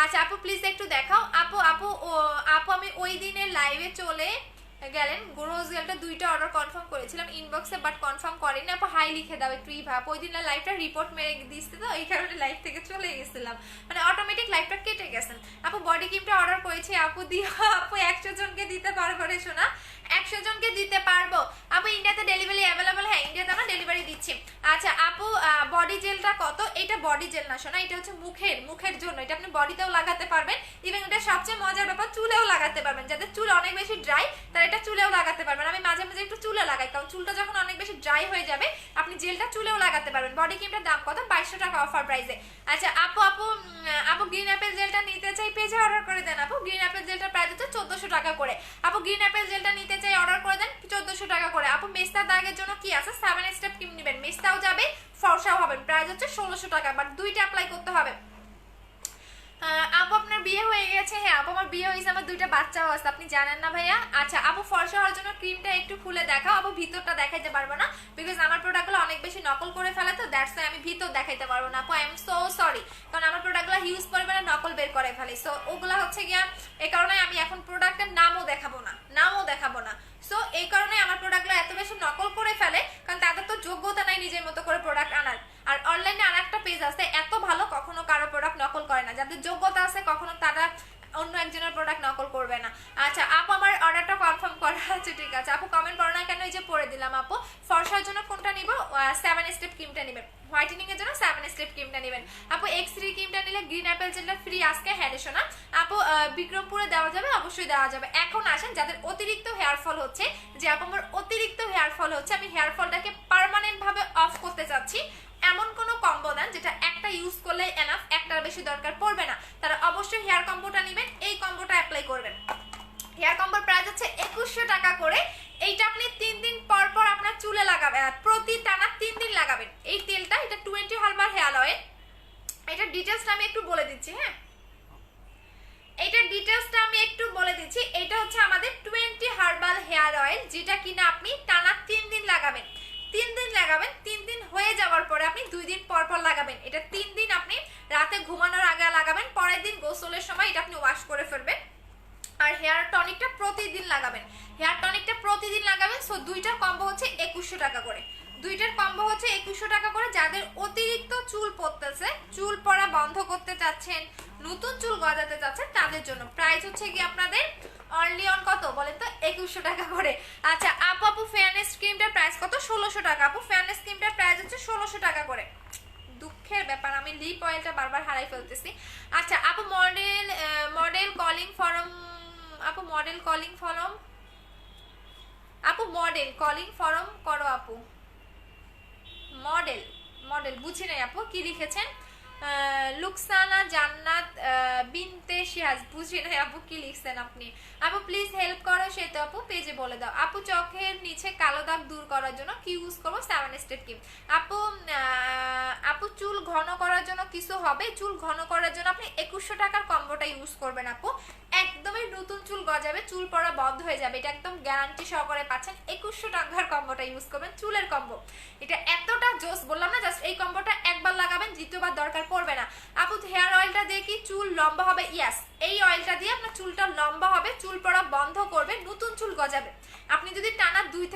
আচ্ছা আপু প্লিজ একটু দেখাও। আপু আপু আপু আমি ওই দিনের লাইভে চলে গেলেন, রোজ জেলটা 2টা অর্ডার কনফার্ম করেছিলাম ইনবক্সে, বাট কনফার্ম করেনি। আপু হাই লিখে দাও একটু। ভাব ওই দিনের লাইভটা রিপোর্ট মেরে দিচ্ছে তো, এই কারণে লাইভ থেকে চলে গেছিলাম, মানে অটোমেটিক লাইভটা কেটে গেছেন। আপু বডি ক্রিমটা অর্ডার করেছি, আপু দিও। আপু 100 জনকে দিতে পারবো রে শোনা, 100 জনকে দিতে পারবো। আপু ইন্ডিয়াতে ডেলিভারি অ্যাভেলেবল? হ্যাঁ ইন্ডিয়াতে আমরা ডেলিভারি দিচ্ছি। আচ্ছা আপু বডি জেলটা কত? এটা বডি জেল না শোনা, এটা হচ্ছে মুখের জন্য। এটা আপনি বডিতেও লাগাতে পারবেন, ইভেন এটা সবচেয়ে মজার ব্যাপার চুলেও লাগাতে পারবেন। যাদের চুল অনেক বেশি ড্রাই তারা এটা চুলেও লাগাতে পারবেন। আমি মাঝে মাঝে একটু চুলে লাগাই, কারণ চুলটা যখন অনেক বেশি ড্রাই হয়ে যাবে আপনি জেলটা চুলেও লাগাতে পারবেন। বডি ক্রিমটার দাম কত? 2200 টাকা অফার প্রাইসে। আচ্ছা আপু আপু আপু গ্রিন অ্যাপেল জেলটা নিতে চাই, পেজে অর্ডার করে দেন আপু। গ্রিন অ্যাপেল জেলটার প্রাইস হচ্ছে 1400 টাকা করে। আপু গ্রিন অ্যাপেল জেলটা নিতে চাই, অর্ডার করে দেন 1400 টাকা করে। আপু মেস্তা দাগের জন্য কি আছে? 7 স্টেপ ক্রিম নেবেন, মেস্তাও যাবে ফর্সাও হবেন। প্রাইস হচ্ছে 1600 টাকা, বাট 2টা অ্যাপ্লাই করতে হবে। আপু আপনার বিয়ে হয়ে গেছে? হ্যাঁ আপু আমার বিয়ে হয়েছে, আমার 2টা বাচ্চাও আছে, আপনি জানেন না ভাইয়া। আচ্ছা আপু ফর্সা হওয়ার জন্য ক্রিমটা একটু খুলে দেখাও। আপু ভিতরটা দেখাইতে পারবো না, বিকজ আমার প্রোডাক্টগুলো অনেক বেশি নকল করে ফেলে, তো দ্যাটস ওয়াই আমি ভিতর দেখাইতে পারবো না আপু। আই এম সো সরি, কারণ আমার প্রোডাক্টগুলো হিউজ পরিমাণে নকল বের করে ফেলে। সো ওগুলা হচ্ছে গিয়া এই কারণে আমি এখন প্রোডাক্টের নামও দেখাবো না। সো এই কারণে আমার প্রোডাক্টগুলো এত বেশি নকল করে ফেলে, কারণ তাদের তো যোগ্যতা নাই নিজের মতো করে প্রোডাক্ট আনার। আর অনলাইনে আর একটা পেজ আছে এত ভালো, কখনো কারো প্রোডাক্ট নকল করে না। যাদের যোগ্যতা আছে কখনো তারা অন্য একজনের প্রোডাক্ট নকল করবে না। আচ্ছা আপু আমার অর্ডারটা কনফার্ম করা আছে, ঠিক আছে। আপু কমেন্ট করো না কেন, এই যে পড়ে দিলাম। আপু ফর্সার জন্য কোনটা নিব? 7 স্টেপ ক্রিমটা নেবেন। হোয়াইটেনিং এর জন্য 7 স্টেপ ক্রিমটা নেবেন। আপু X3 ক্রিমটা নিলে গ্রিন অ্যাপেল জেলটা ফ্রি আজকে। হ্যাঁ রে শোনা। আপু বিক্রমপুরে দেওয়া যাবে? অবশ্যই দেওয়া যাবে। এখন আসেন যাদের অতিরিক্ত হেয়ার ফল হচ্ছে, যে আপু আমার অতিরিক্ত হেয়ার ফল হচ্ছে, আমি হেয়ার ফলটাকে পার্মানেন্ট ভাবে অফ করতে চাচ্ছি, এমন কোনো কম্বো দেন যেটা একটা ইউজ করলে এনাফ, একটার বেশি দরকার পড়বে না, তারা অবশ্যই হেয়ার কম্বোটা নেবেন। এই কম্বোটা অ্যাপ্লাই করবেন। হেয়ার কম্বোর প্রাইস হচ্ছে 2100 টাকা করে। এইটা আপনি 3 দিন পর পর আপনার চুলে লাগাবেন, প্রতি টানা 3 দিন লাগাবেন এই তেলটা। এটা 20 হার্বাল হেয়ার অয়েল। এটা ডিটেলসটা আমি একটু বলে দিচ্ছি। হ্যাঁ এইটার ডিটেলসটা আমি একটু বলে দিচ্ছি। এটা হচ্ছে আমাদের 20 হার্বাল হেয়ার অয়েল, যেটা কিনা আপনি টানা 3 দিন লাগাবেন। 3 দিন লাগাবেন, 3 দিন হয়ে যাওয়ার পরে আপনি 2 দিন পর পর লাগাবেন। এটা 3 দিন আপনি রাতে ঘুমানোর আগে লাগাবেন, পরের দিন গোসলের সময় এটা আপনি ওয়াশ করে ফেলবেন। আর হেয়ার টনিকটা প্রতিদিন লাগাবেন, সো 2টার কম্বো হচ্ছে 2100 টাকা করে। 2টার কম্বো হচ্ছে 2100 টাকা করে। যাদের অতিরিক্ত চুল পড়তেছে, চুল পড়া বন্ধ করতে চাচ্ছেন, নতুন চুল গজাতে চাচ্ছেন, তাদের জন্য প্রাইস হচ্ছে কি আপনাদের অনলি অন কত বলেন তো? 2100 টাকা করে। আচ্ছা আপু ফেয়ারনেস ক্রিমটার প্রাইস কত? 1600 টাকা। আপু ফেয়ারনেস ক্রিমটার প্রাইস হচ্ছে 1600 টাকা করে। দুঃখের ব্যাপার, আমি লিপ অয়েলটা বারবার হারাই ফেলতেছি। আচ্ছা আপু মডেল কলিং ফরম করো আপু। মডেল বুঝি নাই আপু, কি লিখেছেন? লুকসানা জান্নাত বিনতে শিহাজ, বুঝি নাই আপু কি লিখছেন আপনি। আপু প্লিজ হেল্প করো, সে তো আপু পেজে বলে দাও। আপু চোখের নিচে কালো দাগ দূর করার জন্য কি ইউজ করবো? 7 স্টেপ ক্রিম। আপু চুল ঘন করার জন্য কিছু হবে? চুল ঘন করার জন্য আপনি 2100 টাকার কম্বোটা ইউজ করবেন আপু। একদমই নতুন চুল গজাবে, চুল পড়া বন্ধ হয়ে যাবে, এটা একদম গ্যারান্টি সহকারে পাচ্ছেন। 2100 টাকার কম্বোটা ইউজ করবেন, চুলের কম্বো। এটা এতটা জোস বললাম না, জাস্ট এই কম্বোটা একবার লাগাবেন, দ্বিতীয়বার দরকার পড়বে না। আপু হেয়ার অয়েলটা দিয়ে কি চুল লম্বা হবে? ইয়াস, এই অয়েলটা দিয়ে আপনার চুলটা লম্বা হবে, চুল পড়া বন্ধ করবে, নতুন চুল গজাবে। আপনি যদি টানা 2 থেকে